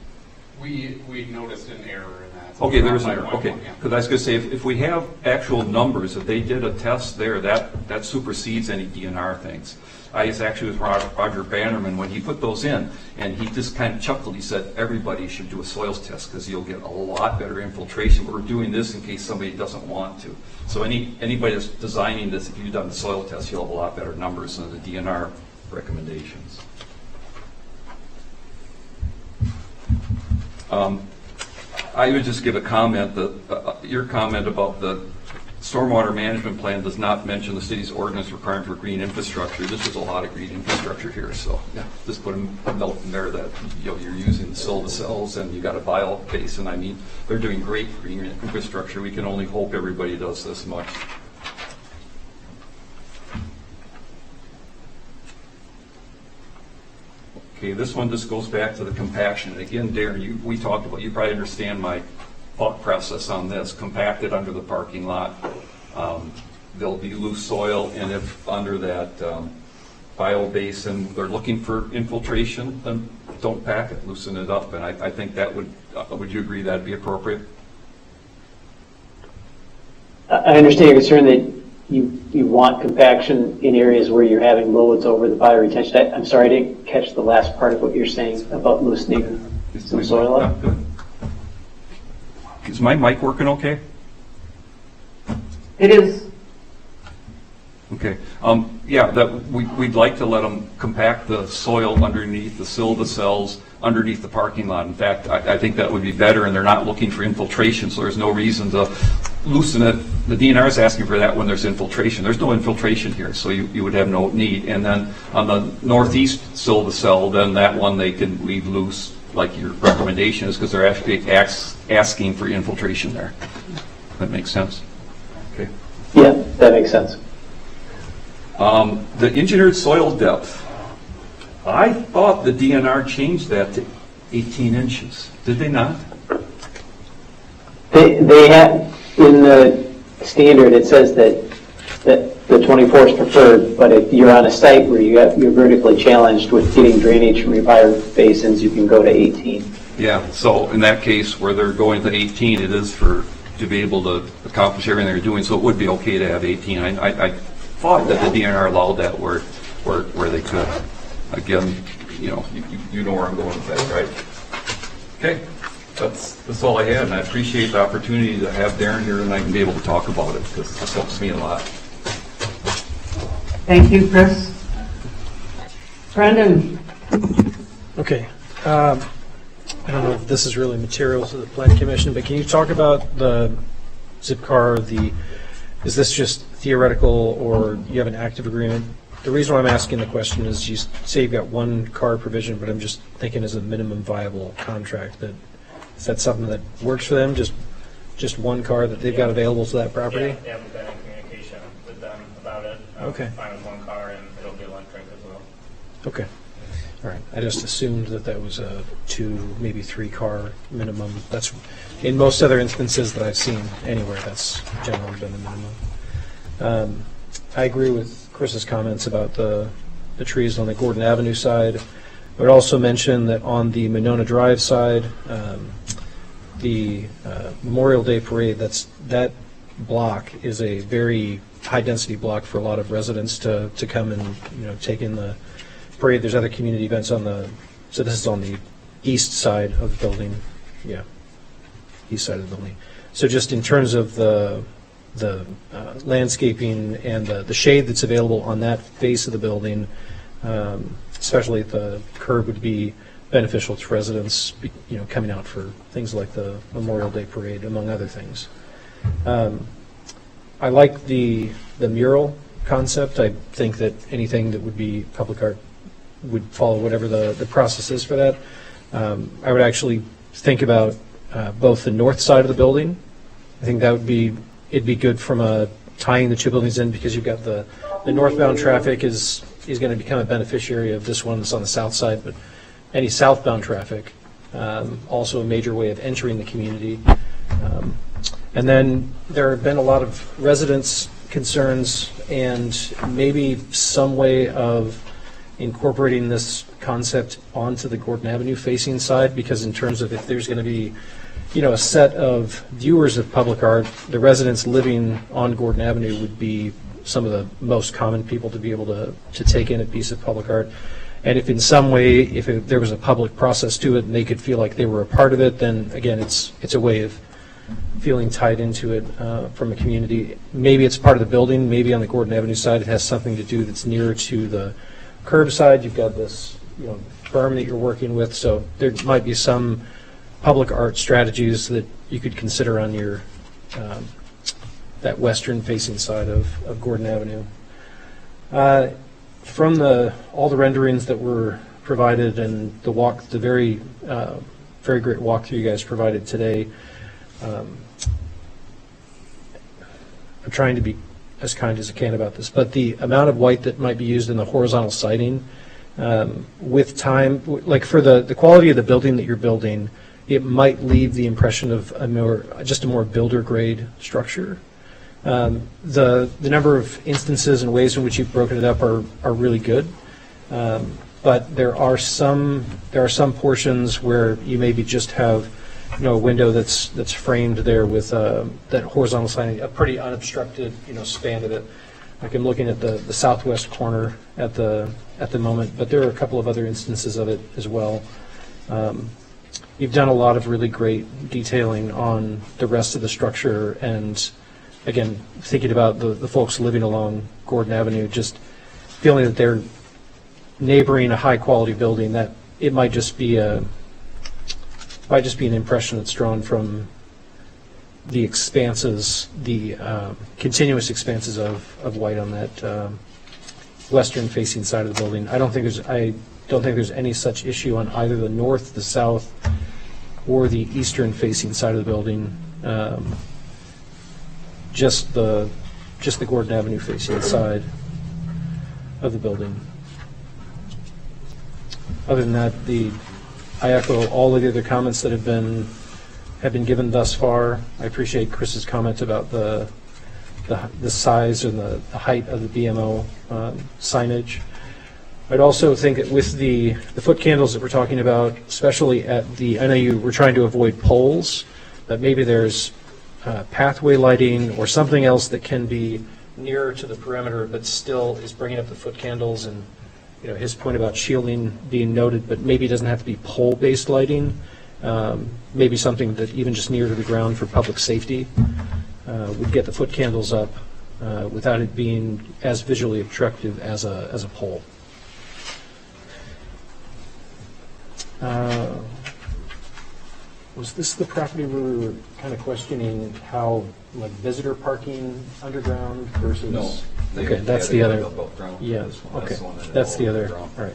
We noticed an error in that. Okay, there was an error. Okay, because I was going to say, if we have actual numbers, if they did a test there, that supersedes any DNR things. I was actually with Roger Bannerman when he put those in, and he just kind of chuckled. He said, everybody should do a soils test because you'll get a lot better infiltration. But we're doing this in case somebody doesn't want to. So anybody that's designing this, if you've done the soil test, you'll have a lot better numbers than the DNR recommendations. I would just give a comment that your comment about the stormwater management plan does not mention the city's ordinance requirement for green infrastructure. This is a lot of green infrastructure here, so yeah, just put a note in there that you're using the silva cells and you got a bio basin. I mean, they're doing great green infrastructure. We can only hope everybody does this much. Okay, this one just goes back to the compaction. Again, Darren, we talked about, you probably understand my thought process on this. Compacted under the parking lot. There'll be loose soil, and if under that bio basin they're looking for infiltration, then don't pack it, loosen it up. And I think that would you agree that'd be appropriate? I understand your concern that you want compaction in areas where you're having loads over the bioretention. I'm sorry, I didn't catch the last part of what you're saying about loosening some soil up. Is my mic working okay? It is. Okay. Yeah, we'd like to let them compact the soil underneath the silva cells, underneath the parking lot. In fact, I think that would be better, and they're not looking for infiltration, so there's no reason to loosen it. The DNR is asking for that when there's infiltration. There's no infiltration here, so you would have no need. And then on the northeast silva cell, then that one they can leave loose, like your recommendation is, because they're actually asking for infiltration there. That makes sense? Okay. Yeah, that makes sense. The engineered soil depth, I thought the DNR changed that to 18 inches. Did they not? They have, in the standard, it says that the 24 is preferred, but if you're on a site where you're vertically challenged with getting drainage from your biobasins, you can go to 18. Yeah, so in that case, where they're going to 18, it is to be able to accomplish everything they're doing, so it would be okay to have 18. I thought that the DNR allowed that where they could. Again, you know where I'm going with that, right? Okay, that's all I had, and I appreciate the opportunity to have Darren here and I can be able to talk about it, because this helps me a lot. Thank you, Chris. Brandon. Okay. I don't know if this is really material to the Plan Commission, but can you talk about the Zipcar, is this just theoretical or you have an active agreement? The reason why I'm asking the question is you say you've got one car provision, but I'm just thinking as a minimum viable contract, is that something that works for them, just one car that they've got available to that property? Yeah, we've been in communication with them about it. Okay. Fine with one car, and it'll be electric as well. Okay. All right. I just assumed that was a 2, maybe 3 car minimum. That's in most other instances that I've seen anywhere. That's generally been the minimum. I agree with Chris's comments about the trees on the Gordon Avenue side. I would also mention that on the Monona Drive side, the Memorial Day parade, that block is a very high-density block for a lot of residents to come and, take in the parade. There's other community events so this is on the east side of the building. Yeah, east side of the building. So just in terms of the landscaping and the shade that's available on that face of the building, especially at the curb, would be beneficial to residents, coming out for things like the Memorial Day Parade, among other things. I like the mural concept. I think that anything that would be public art would follow whatever the process is for that. I would actually think about both the north side of the building. I think it'd be good from tying the two buildings in, because you've got the northbound traffic is going to become a beneficiary of this one that's on the south side, but any southbound traffic, also a major way of entering the community. And then there have been a lot of residents' concerns and maybe some way of incorporating this concept onto the Gordon Avenue facing side, because in terms of if there's going to be a set of viewers of public art, the residents living on Gordon Avenue would be some of the most common people to be able to take in a piece of public art. And if in some way, there was a public process to it and they could feel like they were a part of it, then again, it's a way of feeling tied into it from a community. Maybe it's part of the building, maybe on the Gordon Avenue side it has something to do that's nearer to the curbside. You've got this berm that you're working with, so there might be some public art strategies that you could consider on your that western facing side of Gordon Avenue. From all the renderings that were provided and the very great walkthrough you guys provided today, I'm trying to be as kind as I can about this, but the amount of white that might be used in the horizontal siding, with time, like for the quality of the building that you're building, it might leave the impression of just a more builder grade structure. The number of instances and ways in which you've broken it up are really good, but there are some portions where you maybe just have a window that's framed there with that horizontal siding, a pretty unobstructed span of it. Like I'm looking at the southwest corner at the moment, but there are a couple of other instances of it as well. You've done a lot of really great detailing on the rest of the structure, and again, thinking about the folks living along Gordon Avenue, just feeling that they're neighboring a high-quality building, that it might just be an impression that's drawn from the expanses, the continuous expanses of white on that western-facing side of the building. I don't think there's any such issue on either the north, the south, or the eastern-facing side of the building. Just the Gordon Avenue facing side of the building. Other than that, I echo all of the other comments that have been given thus far. I appreciate Chris's comment about the size and the height of the BMO signage. I'd also think that with the foot candles that we're talking about, especially I know you were trying to avoid poles, that maybe there's pathway lighting or something else that can be nearer to the perimeter but still is bringing up the foot candles, and his point about shielding being noted, but maybe it doesn't have to be pole-based lighting. Maybe something that even just near to the ground for public safety would get the foot candles up without it being as visually attractive as a pole. Was this the property where we were kind of questioning how, like, visitor parking underground versus? No. Okay, that's the other. Above ground. Yeah. Okay, the one that that's the other. All right.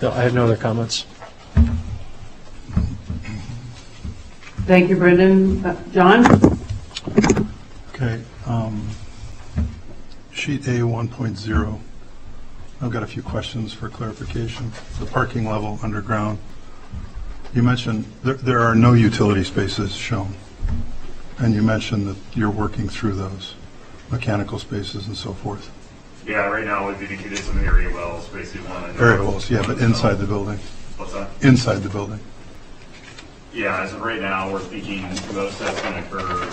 No, I have no other comments. Thank you, Brendan. John? Okay. Sheet A 1.0. I've got a few questions for clarification. The parking level underground. You mentioned there are no utility spaces shown, and you mentioned that you're working through those mechanical spaces and so forth. Yeah, right now we've indicated some area wells, basically one. Area wells, yeah, but inside the building. What's that? Inside the building. Yeah, as of right now, we're thinking most that's going to occur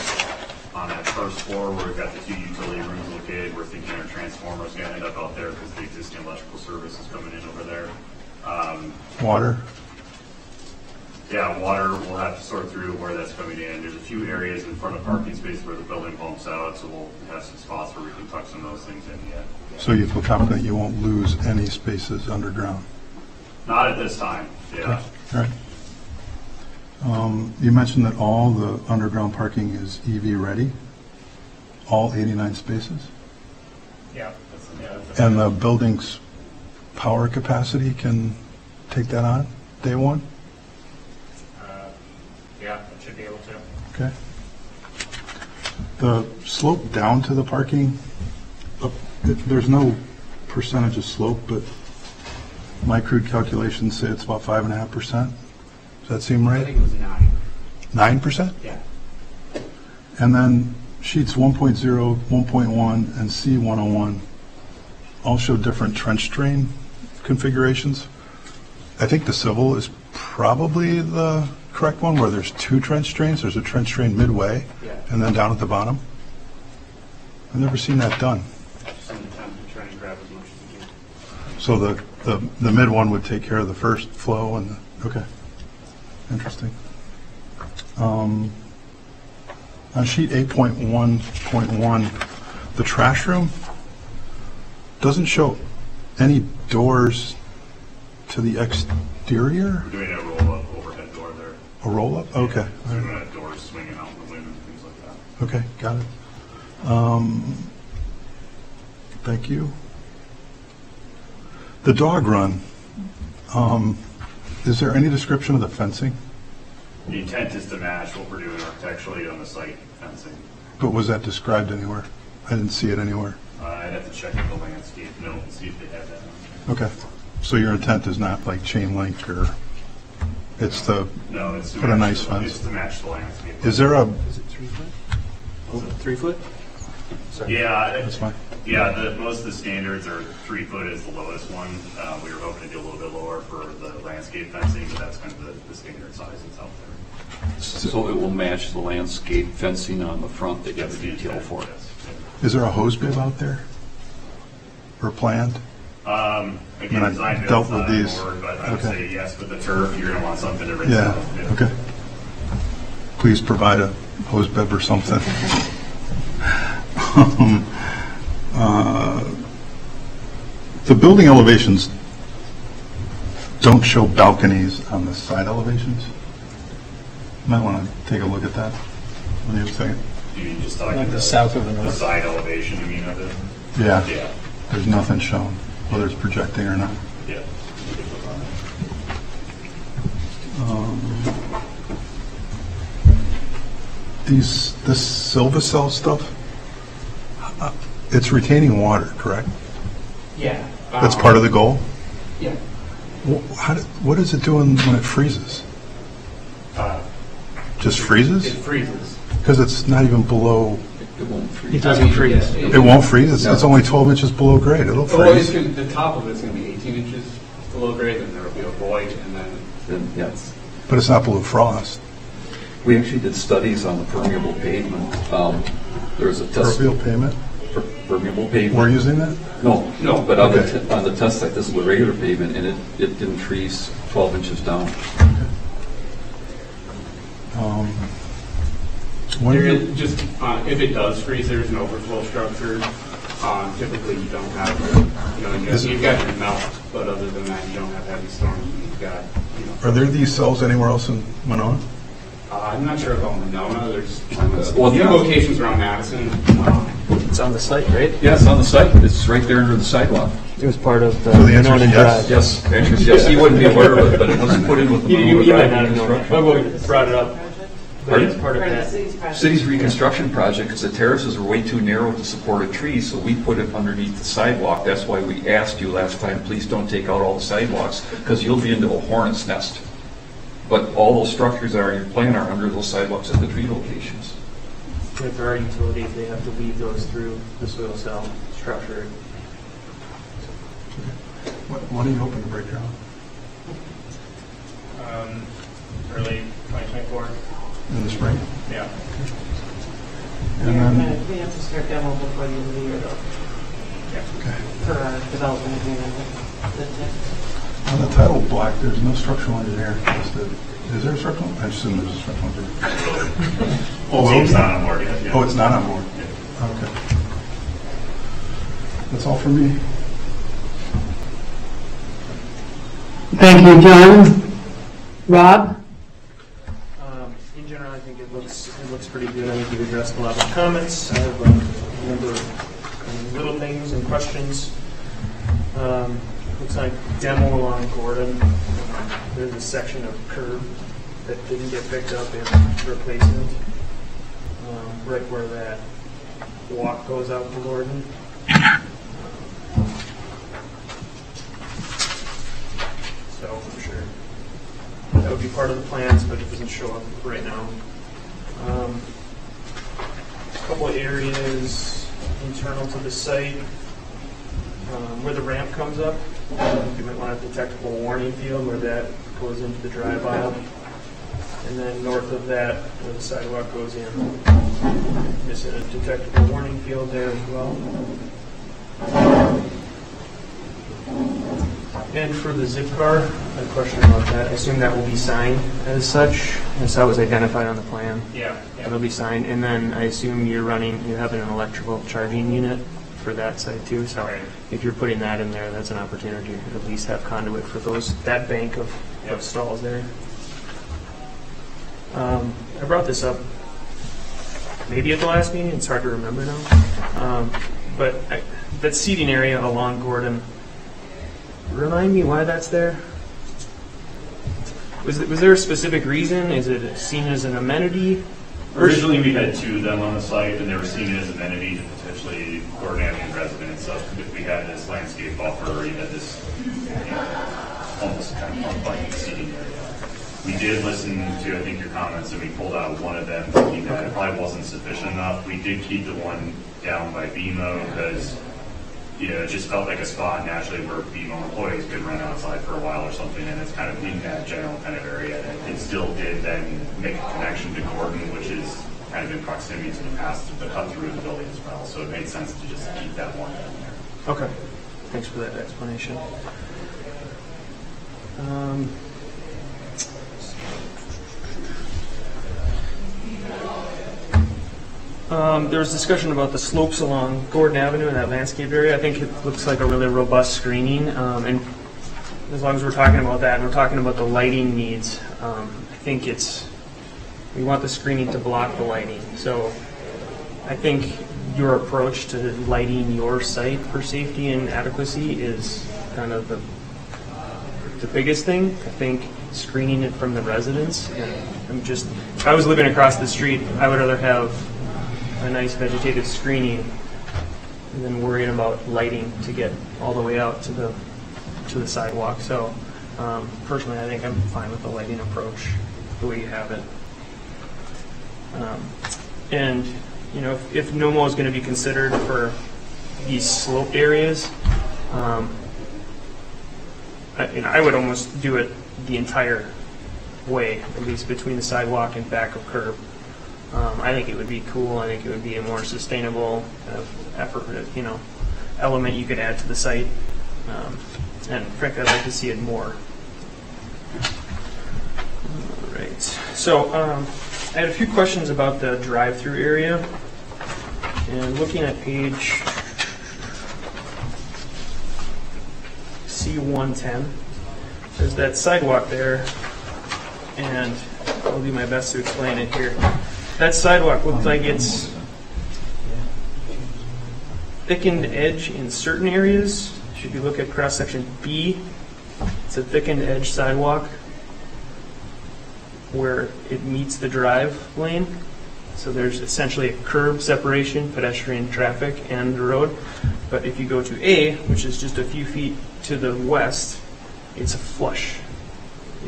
on that first floor where we've got the 2 utility rooms located. We're thinking our transformer's going to end up out there because the existing electrical service is coming in over there. Water? Yeah, water, we'll have to sort through where that's coming in. There's a few areas in front of parking space where the building bumps out, so we'll have some spots where we can tuck some of those things in yet. So you feel confident you won't lose any spaces underground? Not at this time, yeah. All right. You mentioned that all the underground parking is EV ready? All 89 spaces? Yeah. And the building's power capacity can take that on day one? Yeah, it should be able to. Okay. The slope down to the parking, there's no percentage of slope, but my crude calculations say it's about 5.5%. Does that seem right? I think it was 9. 9%? Yeah. And then sheets 1.0, 1.1, and C101 all show different trench drain configurations. I think the civil is probably the correct one, where there's 2 trench drains. There's a trench drain midway, and then down at the bottom. I've never seen that done. Just an attempt to try and grab as much as we can. So the mid one would take care of the first flow, and okay, interesting. On sheet 8.1.1, the trash room doesn't show any doors to the exterior. We're doing a roll-up overhead door there. A roll-up? Okay. So we're going to have doors swinging out in the wind and things like that. Okay, got it. Thank you. The dog run, is there any description of the fencing? The intent is to match what we're doing architecturally on the site fencing. But was that described anywhere? I didn't see it anywhere. I'd have to check with the landscape note and see if they have that. Okay. So your intent is not like chain link, or it's to No, it's to put a match nice the- fence? It's to match the landscape. Is there a, Is it 3 foot? Was it 3 foot? Sorry. Yeah, That's fine. Yeah, most of the standards are 3 foot is the lowest one. We were hoping to do a little bit lower for the landscape fencing, but that's kind of the standard size that's out there. So it will match the landscape fencing on the front that you have a detail for it. is there a hose bib out there? Or planned? Again, I design dealt build's with not these. a word, but I would Okay. say yes with the turf, you're going to want something to rinse Yeah, out. okay. Please provide a hose bib or something. The building elevations don't show balconies on the side elevations. Might want to take a look at that. What do you have a second? You mean just talking Like the south of the the north. side elevation, you mean, of it? Yeah. Yeah, There's nothing shown, whether it's projecting or not. yeah. This Silva-Cell stuff, it's retaining water, correct? Yeah. That's part of the goal? Yeah. What is it doing when it freezes? Just freezes? It freezes. Because it's not even below, It won't freeze. It doesn't freeze. it won't freeze? It's only 12 inches below grade, it'll Well, it's freeze. gonna, the top of it's going to be 18 inches below grade, and there will be a void, and then Then, yes. But it's not below frost. We actually did studies on the permeable pavement. There was a test. Permeable pavement? Permeable pavement. We're using that? No, but on Okay. on the test site, this is the regular pavement, and it didn't freeze 12 inches down. When there you- is just, if it does freeze, there's an overflow structure. Typically, you don't have, you've got your melt, but other than that, you don't have heavy storms. You've got, Are there these cells anywhere else in Monona? I'm not sure about Monona. There's Well, a few yeah. locations around Madison. It's on the site, right? Yeah, it's on the site. It's right there under the sidewalk. It was part of the So the answer is Monona yes. Drive. Yes, actually, yes, you wouldn't be aware of it, but it wasn't put in with the You Monona might Drive not have known. reconstruction. Bubba brought it up. But it's part of Part of the that. city's project. City's reconstruction project, because the terraces were way too narrow to support a tree, so we put it underneath the sidewalk. That's why we asked you last time, please don't take out all the sidewalks, because you'll be into a hornet's nest. But all those structures that are in your plan are under those sidewalks at the tree locations. If there are utilities, they have to weave those through the soil cell structure. When are you hoping to break ground? Early 2024. In the spring? Yeah. We're And then, gonna, we have to start demo before the end of the year though. okay. For our development agreement with the tech. On the title block, there's no structural engineer listed. Is there a structural? I assume there's a structural engineer. Oh, See, it's not on board yet. Yeah. Oh, it's not on board? Okay. That's all for me. Thank you, John. Rob? In general, I think it looks pretty good. I think you've addressed a lot of the comments. I have a number of little things and questions. Looks like demo along Gordon. There's a section of curb that didn't get picked up in replacement, right where that walk goes out to Gordon. So I'm sure that would be part of the plans, but it doesn't show up right now. A couple of areas internal to the site where the ramp comes up. You might want a detectable warning field where that goes into the drive aisle. And then north of that, where the sidewalk goes in, there's a detectable warning field there as well. And for the zip car, a question about that. I assume that will be signed as such, as that was identified on the plan. Yeah. It'll be signed, and then I assume you're having an electrical charging unit for that site too. So if you're putting that in there, that's an opportunity to at least have conduit for that bank of stalls there. I brought this up maybe at the last meeting. It's hard to remember now. But that seating area along Gordon. Remind me why that's there? Was there a specific reason? Is it seen as an amenity? Originally, we had two of them on the site, and they were seen as amenity to potentially Gordon Avenue residents. So if we had this landscape buffer, you had this almost kind of unplugged seating area. We did listen to, I think, your comments, and we pulled out one of them, thinking that it probably wasn't sufficient enough. We did keep the one down by BMO because it just felt like a spot naturally where BMO employees could run outside for a while or something, and it's kind of in that general kind of area. And it still did then make a connection to Gordon, which is kind of in proximity to the path, but cut through the building as well. So it made sense to just keep that one down there. Okay. Thanks for that explanation. There was discussion about the slopes along Gordon Avenue in that landscape area. I think it looks like a really robust screening. And as long as we're talking about that and we're talking about the lighting needs, I think we want the screening to block the lighting. So I think your approach to lighting your site for safety and adequacy is kind of the biggest thing. I think screening it from the residents. If I was living across the street, I would rather have a nice vegetative screening than worrying about lighting to get all the way out to the sidewalk. So personally, I think I'm fine with the lighting approach, the way you have it. And if NOMO is going to be considered for these sloped areas, I would almost do it the entire way, at least between the sidewalk and back of curb. I think it would be cool. I think it would be a more sustainable effort, element you could add to the site. And frankly, I'd like to see it more. All right. So I had a few questions about the drive-through area. And looking at page C110, there's that sidewalk there, and I'll do my best to explain it here. That sidewalk looks like it's thickened edge in certain areas. If you look at cross-section B, it's a thickened edge sidewalk where it meets the drive lane. So there's essentially a curb separation, pedestrian traffic, and the road. But if you go to A, which is just a few feet to the west, it's a flush.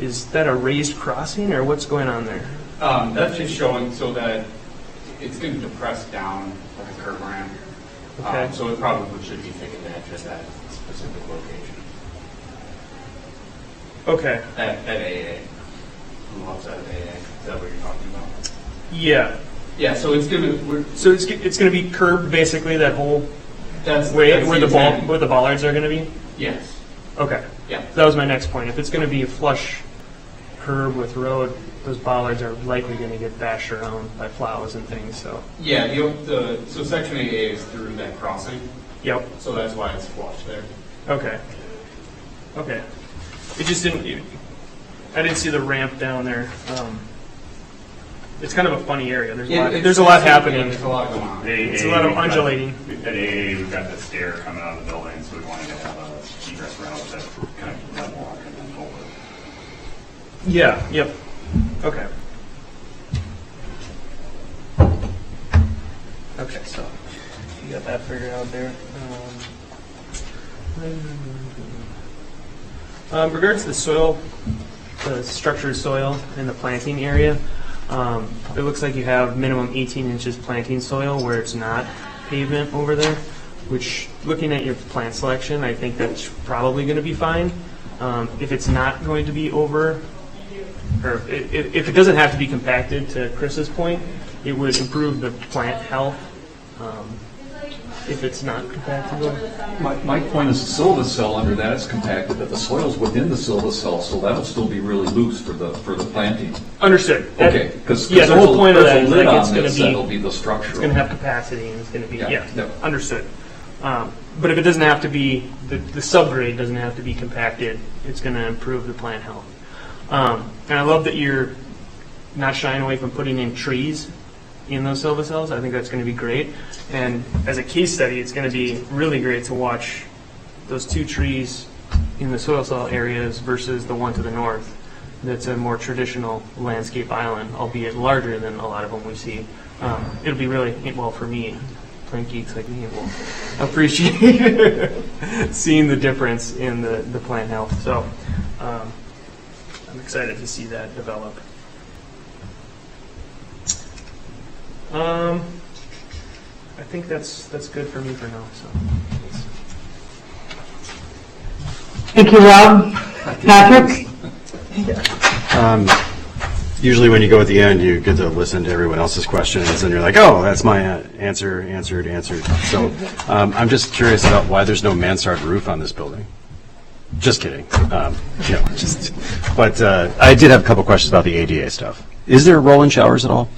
Is that a raised crossing, or what's going on there? That's just showing so that it's going to depress down like a curb ramp. Okay. So it probably should be thickened edge at that specific location. Okay. At AA. On the left side of AA. Is that what you're talking about? Yeah. Yeah, so it's gonna, So it's going to be curbed basically that whole that's way that's where the the intent. where the bollards are going to be. Yes. Okay. Yeah. That was my next point. If it's going to be a flush curb with road, those bollards are likely going to get bashed around by plows and things. So. Yeah, so section 8A is through that crossing. Yep. So that's why it's flush there. Okay. Okay. It just didn't. I didn't see the ramp down there. It's kind of a funny area. There's a lot happening. There's a lot going on. It's a lot of undulating. At AA, we've got the stair coming out of the building, so we wanted to have a egress route that kind of went walk and then over. Yeah. Yep. Okay. Okay. So you got that figured out there. Regards to the soil, the structured soil in the planting area, it looks like you have minimum 18 inches planting soil where it's not pavement over there, which, looking at your plant selection, I think that's probably going to be fine. If it's not going to be over, or if it doesn't have to be compacted, to Chris's point, it would improve the plant health. If it's not compacted. My point is the silvicell under that is compacted, but the soil's within the silvicell, so that'll still be really loose for the planting. Understood. Okay, because the whole point of that is lid like it's on going this to be that'll be the structural. It's going to have capacity and it's going to be Yeah. understood. But if it doesn't have to be the subgrade doesn't have to be compacted, it's going to improve the plant health. And I love that you're not shying away from putting in trees in those silvicells. I think that's going to be great. And as a case study, it's going to be really great to watch those two trees in the soil cell areas versus the one to the north. That's a more traditional landscape island, albeit larger than a lot of them we see. It'll be really, well, for me, plant geeks like me will appreciate seeing the difference in the plant health. So I'm excited to see that develop. I think that's good for me for now. So. Thank you, Rob. Patrick? Usually when you go at the end, you get to listen to everyone else's questions, and you're like, oh, that's my answered. So I'm just curious about why there's no mansard roof on this building. Just kidding. But I did have a couple questions about the ADA stuff. Is there roll-in showers at all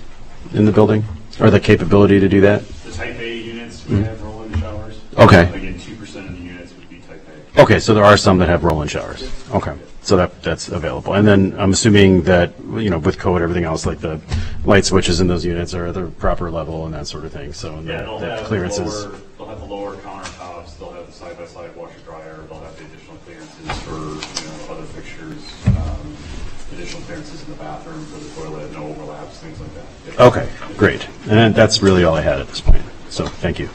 in the building, or the capability to do that? The Type A units would have roll-in showers. Okay. Again, 2% of the units would be Type A. Okay, so there are some that have roll-in showers. Okay, so that's available. And then I'm assuming that, with code, everything else, like the light switches in those units are at the proper level and that sort of thing. So Yeah, they'll that have clearances. they'll have the lower countertops, they'll have the side-by-side washer dryer, they'll have the additional clearances for, other fixtures, additional clearances in the bathroom for the toilet, no overlaps, things like that. Yeah. Okay, great. And that's really all I had at this point. So thank you.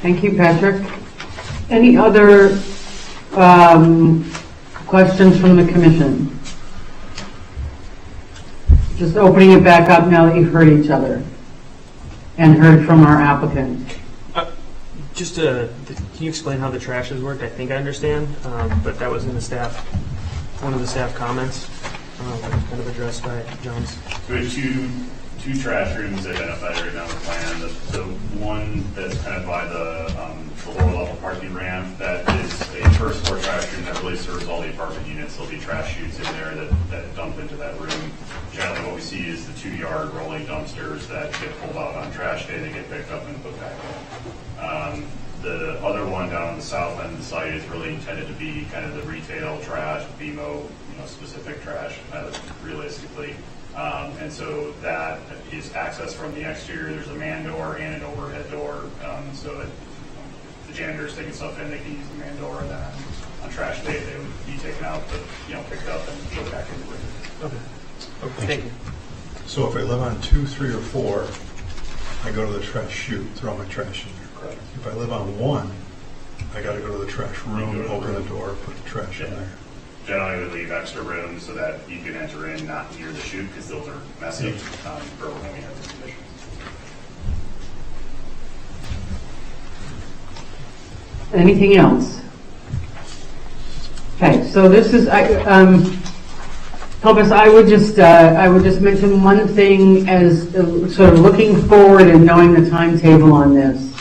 Thank you, Patrick. Any other questions from the commission? Just opening it back up now that you've heard each other and heard from our applicant. Can you explain how the trashes work? I think I understand, but that was in one of the staff comments, kind of addressed by Jones. So we have two trash rooms identified right now on the plan. The one that's kind of by the lower level parking ramp, that is a first floor trash room that really serves all the apartment units. There'll be trash chutes in there that dump into that room. Generally what we see is the 2-yard rolling dumpsters that get pulled out on trash day, they get picked up and put back in. The other one down on the south end of the site is really intended to be kind of the retail trash, BMO, specific trash, realistically. And so that is accessed from the exterior. There's a man door and an overhead door. So that the janitor's taking stuff in, they can use the man door, and then on trash day they would be taken out, but picked up and put back in the room. Okay, thank you. So if I live on 2, 3, or 4, I go to the trash chute, throw my trash in there. Correct. If I live on 1, I got to go to the trash room, open the door, put the trash in there. Generally, we leave extra rooms so that you can enter in not near the chute because those are messy for when we have the conditions. Anything else? Okay, so this is, Clovis, I would just mention one thing as sort of looking forward and knowing the timetable on this.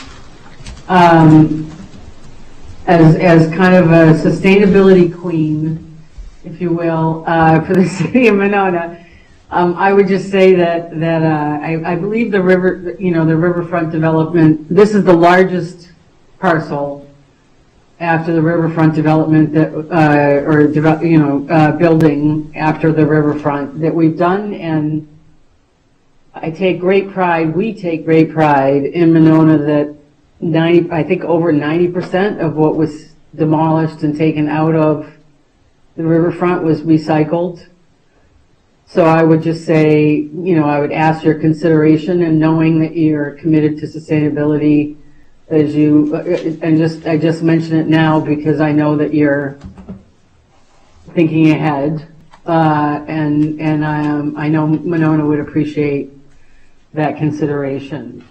As kind of a sustainability queen, if you will, for the city of Monona, I would just say that I believe the riverfront development, this is the largest parcel after the riverfront development that, building after the riverfront that we've done, and we take great pride in Monona that I think over 90% of what was demolished and taken out of the riverfront was recycled. So I would just say, I would ask your consideration, and knowing that you're committed to sustainability, I just mention it now because I know that you're thinking ahead, and I know Monona would appreciate that consideration.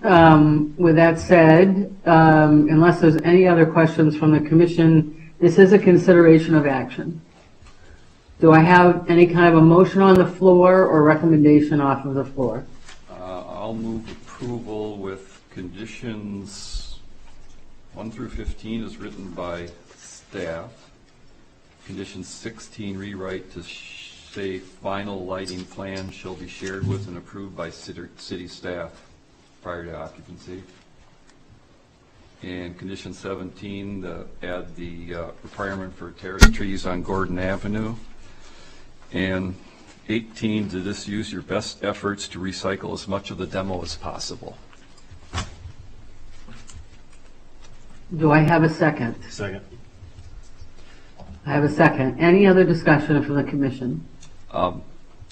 With that said, unless there's any other questions from the commission, this is a consideration of action. Do I have any kind of a motion on the floor or recommendation off of the floor? I'll move approval with conditions 1 through 15 is written by staff. Condition 16, rewrite to say final lighting plan shall be shared with and approved by city staff prior to occupancy. And condition 17, add the requirement for terrace trees on Gordon Avenue. And 18, to this use your best efforts to recycle as much of the demo as possible. Do I have a second? Second. I have a second. Any other discussion from the commission?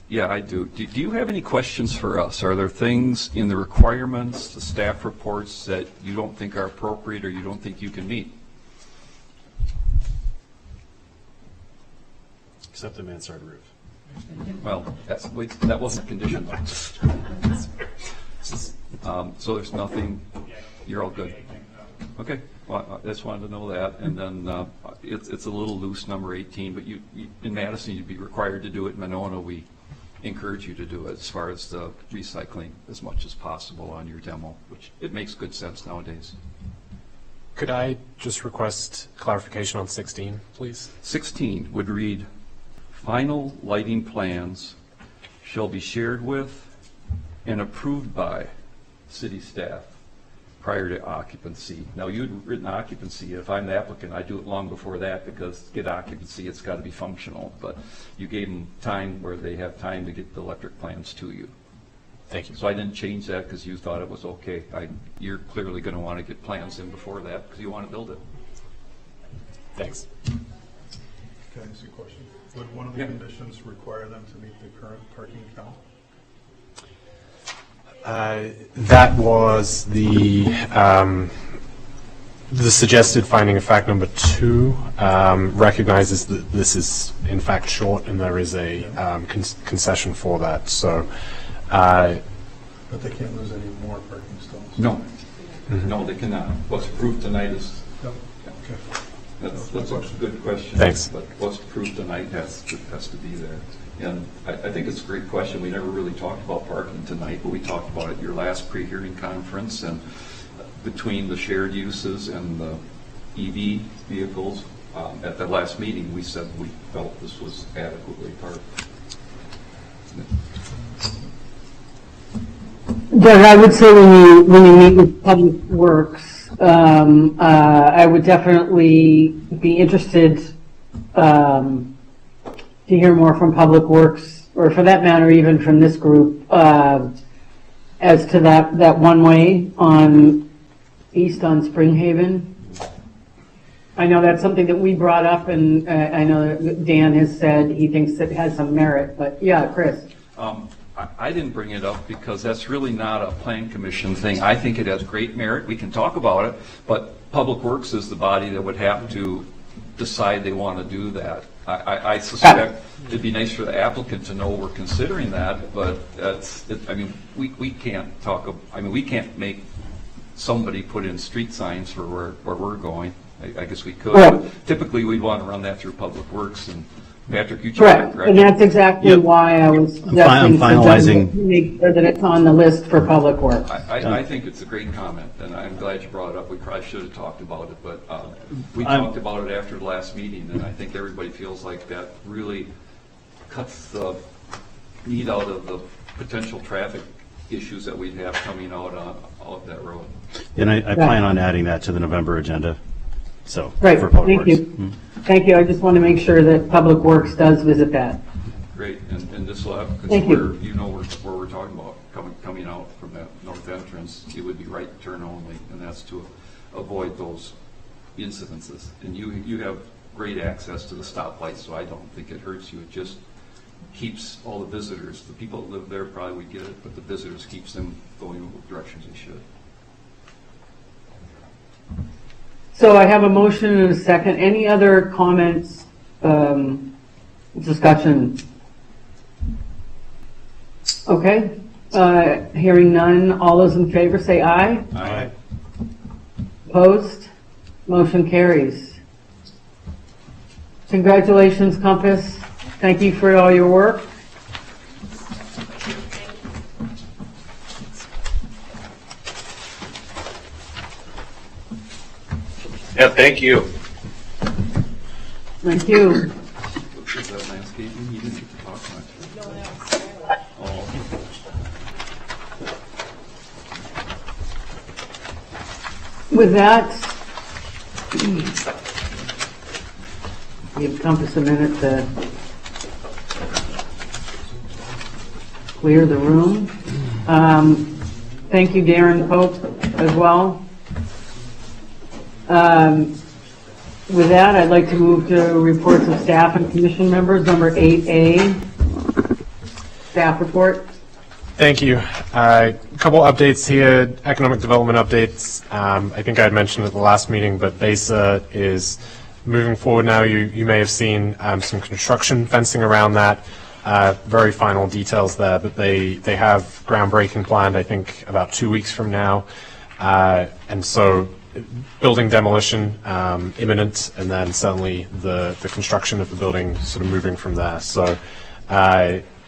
Yeah, I do. Do you have any questions for us? Are there things in the requirements, the staff reports, that you don't think are appropriate or you don't think you can meet? Except the mansard roof. Well, that wasn't a condition. So there's nothing, you're all good. Okay, well, I just wanted to know that. And then it's a little loose, number 18, but in Madison, you'd be required to do it. In Monona, we encourage you to do it as far as the recycling as much as possible on your demo, which it makes good sense nowadays. Could I just request clarification on 16, please? 16 would read, final lighting plans shall be shared with and approved by city staff prior to occupancy. Now, you'd written occupancy. If I'm the applicant, I do it long before that, because to get occupancy, it's got to be functional. But you gave them time where they have time to get the electric plans to you. Thank you. So I didn't change that because you thought it was okay. You're clearly going to want to get plans in before that because you want to build it. Thanks. Can I ask you a question? Would one of the conditions require them to meet the current parking count? That was the suggested finding of fact number 2, recognizes that this is in fact short and there is a concession for that. So, but they can't lose any more parking stalls? No. Mm-hmm. No, they cannot. What's approved tonight is... Yep. Okay. That's a good question. Thanks. But what's approved tonight has to be there. And I think it's a great question. We never really talked about parking tonight, but we talked about it at your last pre-hearing conference, and between the shared uses and the EV vehicles, at that last meeting, we said we felt this was adequately parked. Doug, I would say when you meet with Public Works, I would definitely be interested to hear more from Public Works, or for that matter, even from this group, as to that one-way on east on Springhaven. I know that's something that we brought up, and I know that Dan has said he thinks it has some merit, but yeah, Chris. I didn't bring it up because that's really not a plan commission thing. I think it has great merit. We can talk about it, but Public Works is the body that would have to decide they want to do that. I suspect it'd be nice for the applicant to know we're considering that, but we can't talk. We can't make somebody put in street signs for where we're going. I guess we could. But typically, we'd want to run that through Public Works and Patrick, you checked, Correct, correct? and that's exactly why I was suggesting. I'm finalizing- to make sure that it's on the list for Public Works. I think it's a great comment, and I'm glad you brought it up. We probably should have talked about it, but we talked about it after the last meeting, and I think everybody feels like that really cuts the meat out of the potential traffic issues that we'd have coming out of that road. And I plan on adding that to the November agenda, so. Right, for Public thank Works. you. Thank you, I just want to make sure that Public Works does visit that. Great, and this will have, because Thank you. you know where we're talking about, coming out from that north entrance, it would be right turn only, and that's to avoid those incidences. And you have great access to the stoplight, so I don't think it hurts you. It just keeps all the visitors, the people that live there probably would get it, but the visitors keeps them going in the directions they should. So I have a motion and a second. Any other comments, discussion? Okay, hearing none. All those in favor say aye. Aye. Opposed? Motion carries. Congratulations, Compass. Thank you for all your work. Yeah, thank you. Thank you. Is that landscaping? You didn't get to talk much. Oh. With that, give Compass a minute to clear the room. Thank you, Darren Pope, as well. With that, I'd like to move to reports of staff and commission members, number 8A, staff report. Thank you. A couple updates here, economic development updates. I think I had mentioned at the last meeting, but BESA is moving forward now. You may have seen some construction fencing around that. Very final details there, but they have groundbreaking planned, I think, about 2 weeks from now. And so building demolition imminent, and then certainly the construction of the building sort of moving from there. So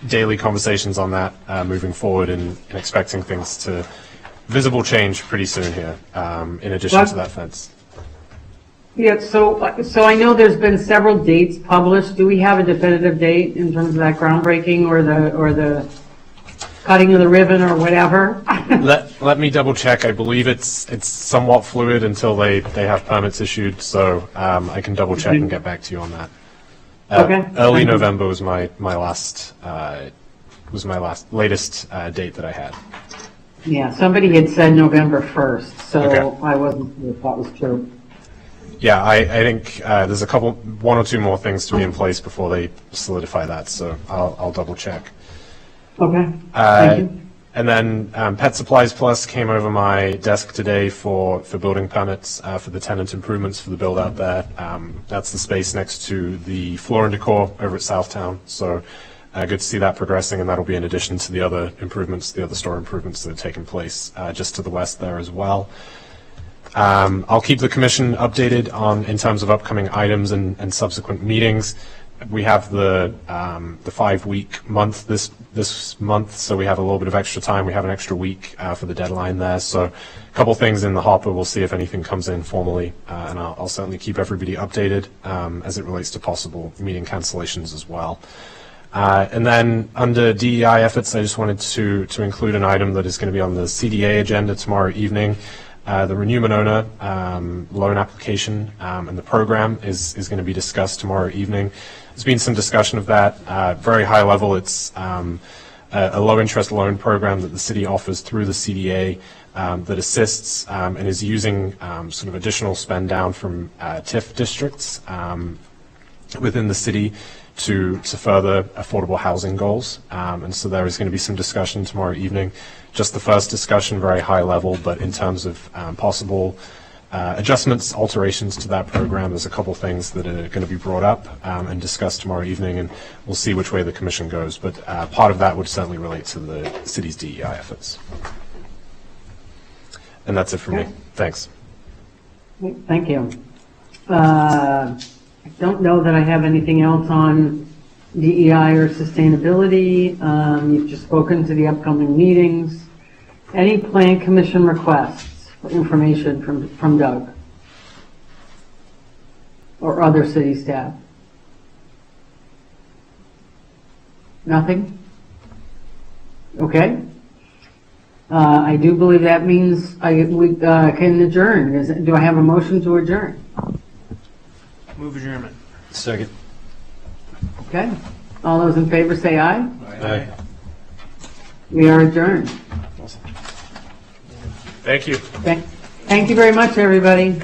daily conversations on that moving forward, and expecting things to visible change pretty soon here, in addition to that fence. Yeah, so I know there's been several dates published. Do we have a definitive date in terms of that groundbreaking or the cutting of the ribbon or whatever? Let me double check. I believe it's somewhat fluid until they have permits issued, so I can double check and get back to you on that. Okay. Early November was my latest date that I had. Yeah, somebody had said November 1st, so Okay. I wasn't sure if that was true. Yeah, I think there's one or two more things to be in place before they solidify that, so I'll double check. Okay, thank you. And then Pet Supplies Plus came over my desk today for building permits for the tenant improvements for the build out there. That's the space next to the Floor and Decor over at Southtown. So good to see that progressing, and that'll be in addition to the other improvements, the other store improvements that are taking place just to the west there as well. I'll keep the commission updated in terms of upcoming items and subsequent meetings. We have the 5-week month this month, so we have a little bit of extra time. We have an extra week for the deadline there. So a couple things in the hopper. We'll see if anything comes in formally, and I'll certainly keep everybody updated as it relates to possible meeting cancellations as well. And then under DEI efforts, I just wanted to include an item that is going to be on the CDA agenda tomorrow evening. The Renew Monona loan application and the program is going to be discussed tomorrow evening. There's been some discussion of that. Very high level, it's a low-interest loan program that the city offers through the CDA that assists and is using sort of additional spend down from TIF districts within the city to further affordable housing goals. And so there is going to be some discussion tomorrow evening. Just the first discussion, very high level, but in terms of possible adjustments, alterations to that program, there's a couple things that are going to be brought up and discussed tomorrow evening, and we'll see which way the commission goes. But part of that would certainly relate to the city's DEI efforts. And that's it for me. Thanks. Thank you. I don't know that I have anything else on DEI or sustainability. You've just spoken to the upcoming meetings. Any plan commission requests for information from Doug? Or other city staff? Nothing? Okay. I do believe that means we can adjourn. Do I have a motion to adjourn? Move adjournment. Second. Okay. All those in favor say aye. Aye. We are adjourned. Thank you. Thank you very much, everybody.